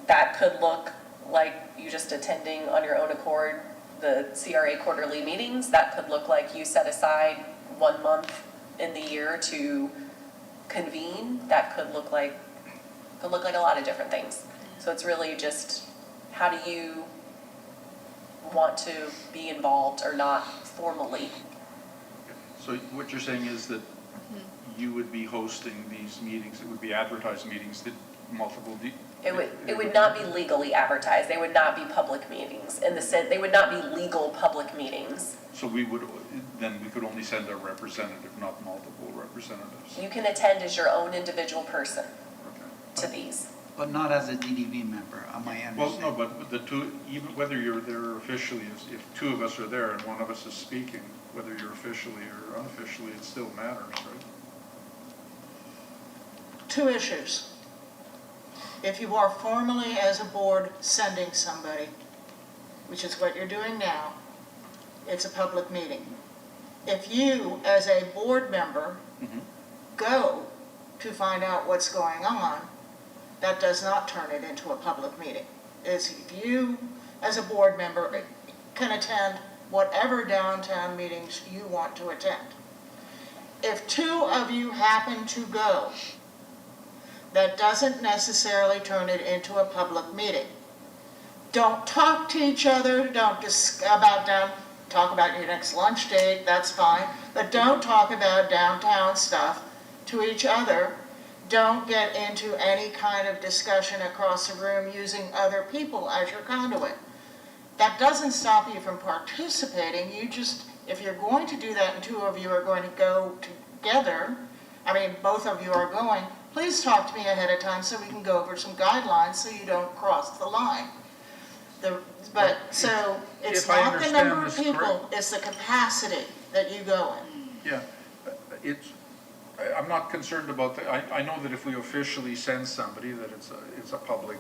That could look like you just attending on your own accord the CRA quarterly meetings. That could look like you set aside 1 month in the year to convene. That could look like a lot of different things. So it's really just, how do you want to be involved or not formally? So what you're saying is that you would be hosting these meetings, it would be advertised meetings that multiple... It would not be legally advertised. They would not be public meetings in the sense, they would not be legal public meetings. So we could only send a representative, not multiple representatives. You can attend as your own individual person to these. But not as a DDB member, am I understanding? Well, no, but the two, even whether you're there officially, if two of us are there and one of us is speaking, whether you're officially or unofficially, it still matters, right? Two issues. If you are formally as a board sending somebody, which is what you're doing now, it's a public meeting. If you, as a board member, go to find out what's going on, that does not turn it into a public meeting. It's if you, as a board member, can attend whatever downtown meetings you want to attend. If two of you happen to go, that doesn't necessarily turn it into a public meeting. Don't talk to each other, don't talk about your next lunch date, that's fine, but don't talk about downtown stuff to each other. Don't get into any kind of discussion across the room using other people as your conduit. That doesn't stop you from participating. You just, if you're going to do that and two of you are going to go together, both of you are going, please talk to me ahead of time so we can go over some guidelines so you don't cross the line. So it's If I not the number of understand this people, it's the capacity that you go in. Yeah, I'm not concerned about that. I know that if we officially send somebody that it's a public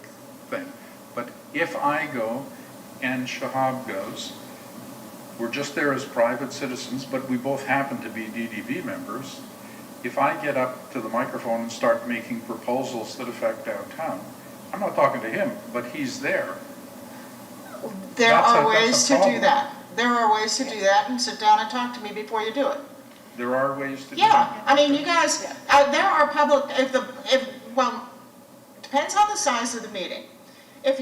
thing. But if I go and Shahab goes, we're just there as private citizens, but we both happen to be DDB members. If I get up to the microphone and start making proposals that affect downtown, I'm not talking to him, but he's there. There are ways to do that. There are ways to do that, and sit down and talk to me before you do it. There are ways to do that? Yeah, you guys, there are public, it depends on the size of the meeting. If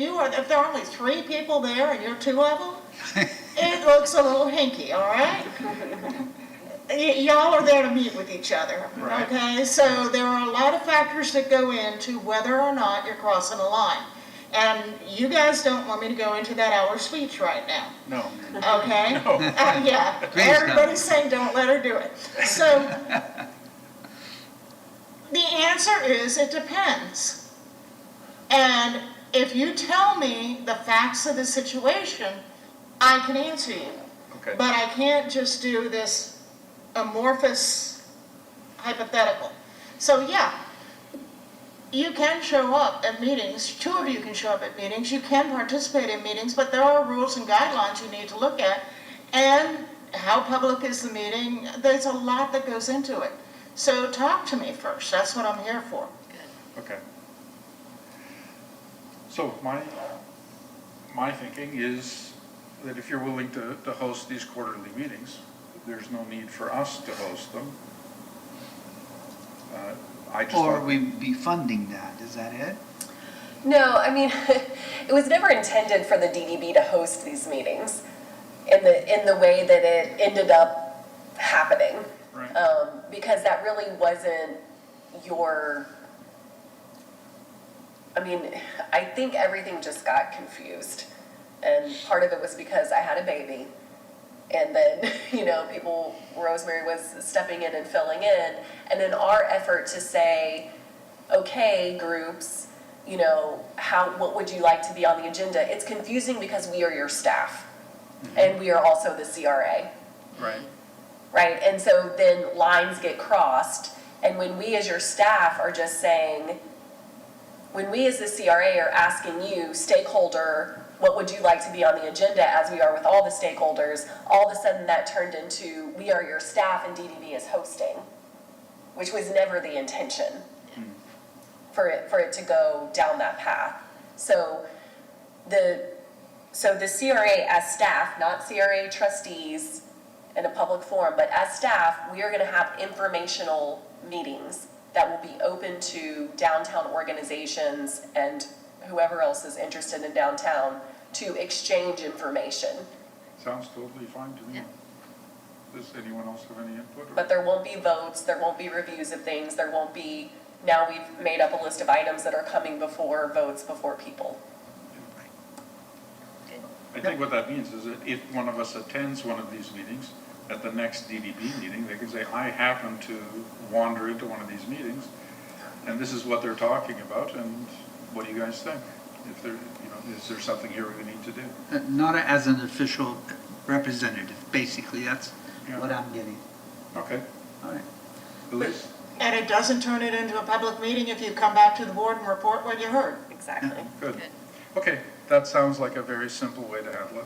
there are only 3 people there and you're 2 of them, it looks a little hinky, all right? Y'all are there to meet with each other, okay? So there are a lot of factors that go into whether or not you're crossing a line. And you guys don't want me to go into that hour speech right now. No. Okay? No. Yeah, everybody's saying don't let her do it. So the answer is it depends. And if you tell me the facts of the situation, I can answer you. Okay. But I can't just do this amorphous hypothetical. So yeah, you can show up at meetings, 2 of you can show up at meetings, you can participate in meetings, but there are rules and guidelines you need to look at. And how public is the meeting? There's a lot that goes into it. So talk to me first, that's what I'm here for. Okay. So my thinking is that if you're willing to host these quarterly meetings, there's no need for us to host them. Or we'd be funding that, is that it? No, it was never intended for the DDB to host these meetings in the way that it ended up happening. Right. Because that really wasn't your, I think everything just got confused. And part of it was because I had a baby. And then, Rosemary was stepping in and filling in. And in our effort to say, okay, groups, what would you like to be on the agenda? It's confusing because we are your staff. And we are also the CRA. Right. Right? And so then lines get crossed. And when we as your staff are just saying, when we as the CRA are asking you, stakeholder what would you like to be on the agenda, as we are with all the stakeholders, all of a sudden that turned into, we are your staff and DDB is hosting, which was never the intention for it to go down that path. So the CRA as staff, not CRA trustees in a public forum, but as staff, we are gonna have informational meetings that will be open to downtown organizations and whoever else is interested in downtown to exchange information. Sounds totally fine to me. Does anyone else have any input? But there won't be votes, there won't be reviews of things, there won't be, now we've made up a list of items that are coming before votes, before people. I think what that means is that if one of us attends one of these meetings, at the next DDB meeting, they can say, I happen to wander into one of these meetings, and this is what they're talking about, and what do you guys think? If there, is there something here we need to do? Not as an official representative, basically, that's Yeah. what I'm getting. Okay. All right. Elise? And it doesn't turn it into a public meeting if you come back to the board and report what you heard. Exactly. Good. Okay, that sounds like a very simple way to handle it.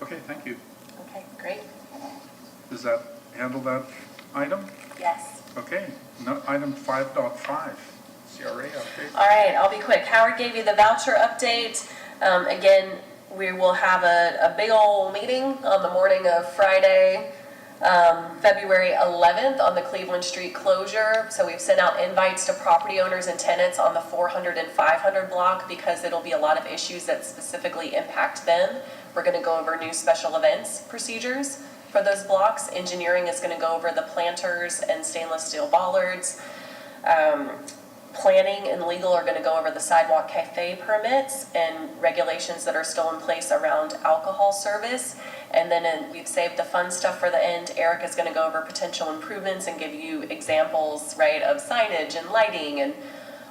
Okay, thank you. Okay, great. Does that handle that item? Yes. Okay, no, item 5.5, CRA update. All right, I'll be quick. Howard gave you the voucher update. Again, we will have a big old meeting on the morning of Friday, February 11th on the Cleveland Street closure. So we've sent out invites to property owners and tenants on the 400 and 500 block because it'll be a lot of issues that specifically impact them. We're going to go over new special events procedures for those blocks. Engineering is going to go over the planters and stainless steel bollards. Planning and legal are going to go over the sidewalk cafe permits and regulations that are still in place around alcohol service. And then we've saved the fun stuff for the end. Eric is going to go over potential improvements and give you examples, right, of signage and lighting and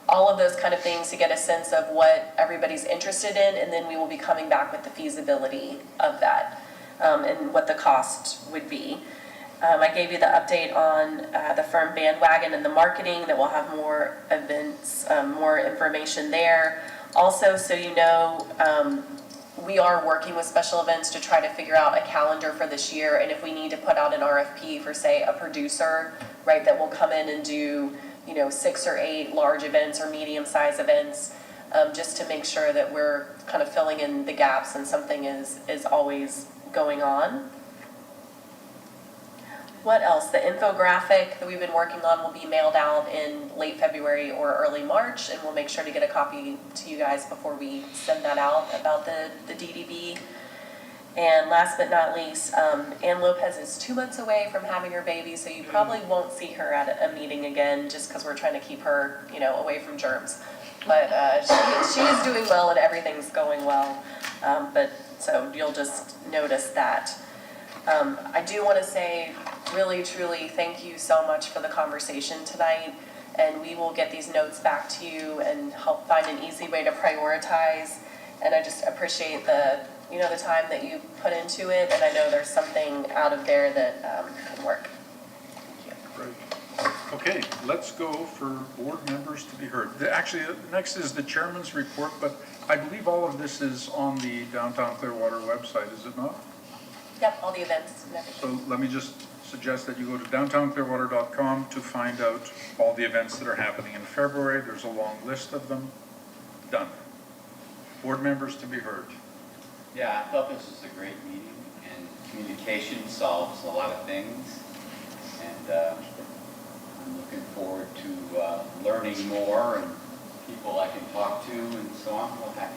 all of those kind of things to get a sense of what everybody's interested in. And then we will be coming back with the feasibility of that and what the cost would be. I gave you the update on the firm bandwagon and the marketing, that we'll have more events, more information there. Also, so you know, we are working with special events to try to figure out a calendar for this year, and if we need to put out an RFP for, say, a producer, right, that will come in and do, 6 or 8 large events or medium-sized events, just to make sure that we're kind of filling in the gaps and something is always going on. What else? The infographic that we've been working on will be mailed out in late February or early March, and we'll make sure to get a copy to you guys before we send that out about the DDB. And last but not least, Ann Lopez is 2 months away from having her baby, so you probably won't see her at a meeting again, just because we're trying to keep her, away from germs. But she is doing well and everything's going well. But so you'll just notice that. I do want to say really, truly thank you so much for the conversation tonight, and we will get these notes back to you and help find an easy way to prioritize. And I just appreciate the time that you put into it, and I know there's something out of there that can work. Great. Okay, let's go for board members to be heard. Actually, next is the chairman's report, but I believe all of this is on the Downtown Clearwater website, is it not? Yep, all the events and everything. So let me just suggest that you go to downtownclearwater.com to find out all the events that are happening in February. There's a long list of them. Done. Board members to be heard. Yeah, I thought this was a great meeting, and communication solves a lot of things. And I'm looking forward to learning more and people I can talk to and so on. Well, happy.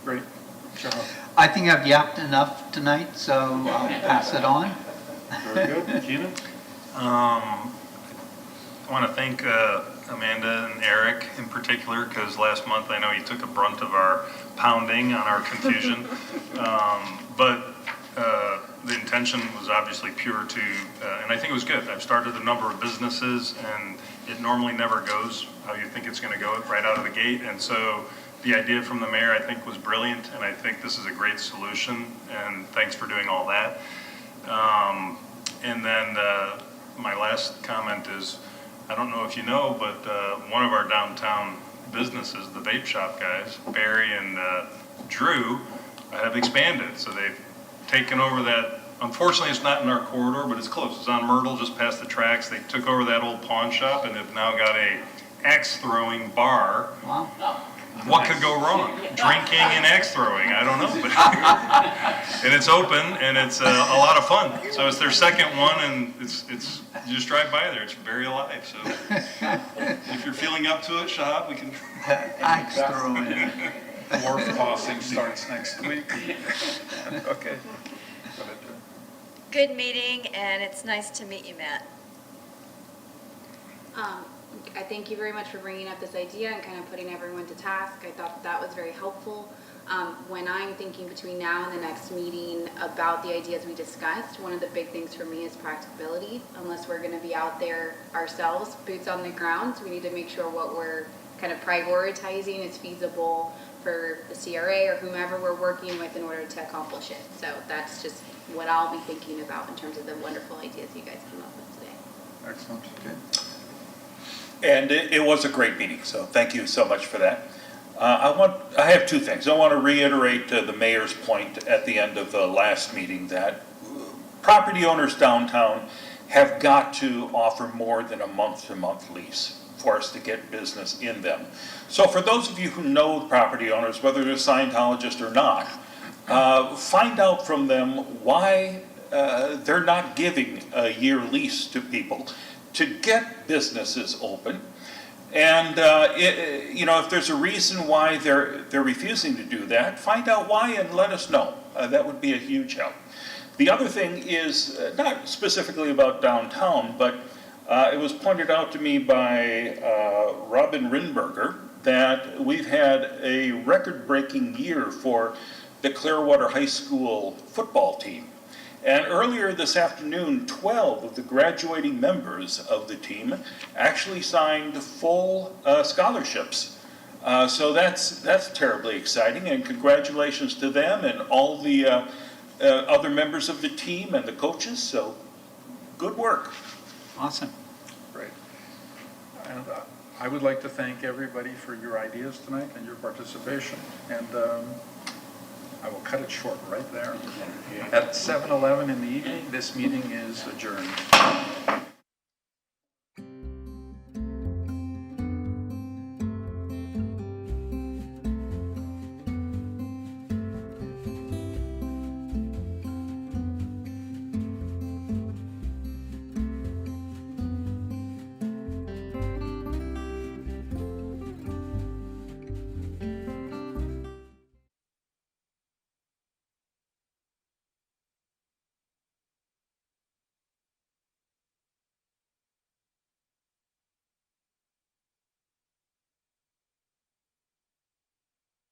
Great. Charles. I think I've yapped enough tonight, so I'll pass it on. Very good. Keenan? I want to thank Amanda and Eric in particular, because last month I know you took a brunt of our pounding on our confusion. But the intention was obviously pure to, and I think it was good. I've started a number of businesses, and it normally never goes how you think it's going to go right out of the gate. And so the idea from the mayor, I think, was brilliant, and I think this is a great solution, and thanks for doing all that. And then my last comment is, I don't know if you know, but one of our downtown businesses, the vape shop guys, Barry and Drew, have expanded. So they've taken over that. Unfortunately, it's not in our corridor, but it's close. It's on Myrtle, just past the tracks. They took over that old pawn shop and have now got a axe throwing bar. Wow. What could go wrong? Drinking and axe throwing, I don't know. But and it's open and it's a lot of fun. So it's their second one, and it's you just drive by there. It's very alive. So if you're feeling up to it, Shahab, we can. Axe throwing. Wharf tossing starts next week. Okay. Good meeting, and it's nice to meet you, Matt. I thank you very much for bringing up this idea and kind of putting everyone to task. I thought that was very helpful. When I'm thinking between now and the next meeting about the ideas we discussed, one of the big things for me is practicability. Unless we're going to be out there ourselves, boots on the ground, so we need to make sure what we're kind of prioritizing is feasible for the CRA or whomever we're working with in order to accomplish it. So that's just what I'll be thinking about in terms of the wonderful ideas you guys came up with today. Excellent. Okay. And it was a great meeting, so thank you so much for that. I have two things. I want to reiterate the mayor's point at the end of the last meeting that property owners downtown have got to offer more than a month-to-month lease for us to get business in them. So for those of you who know property owners, whether they're Scientologists or not, find out from them why they're not giving a year lease to people to get businesses open. And if there's a reason why they're refusing to do that, find out why and let us know. That would be a huge help. The other thing is not specifically about downtown, but it was pointed out to me by Robin Rinberger that we've had a record-breaking year for the Clearwater High School football team. And earlier this afternoon, 12 of the graduating members of the team actually signed full scholarships. So that's terribly exciting, and congratulations to them and all the other members of the team and the coaches. So good work. Awesome. Great. And I would like to thank everybody for your ideas tonight and your participation. And I will cut it short right there. At 7:11 in the evening, this meeting is adjourned.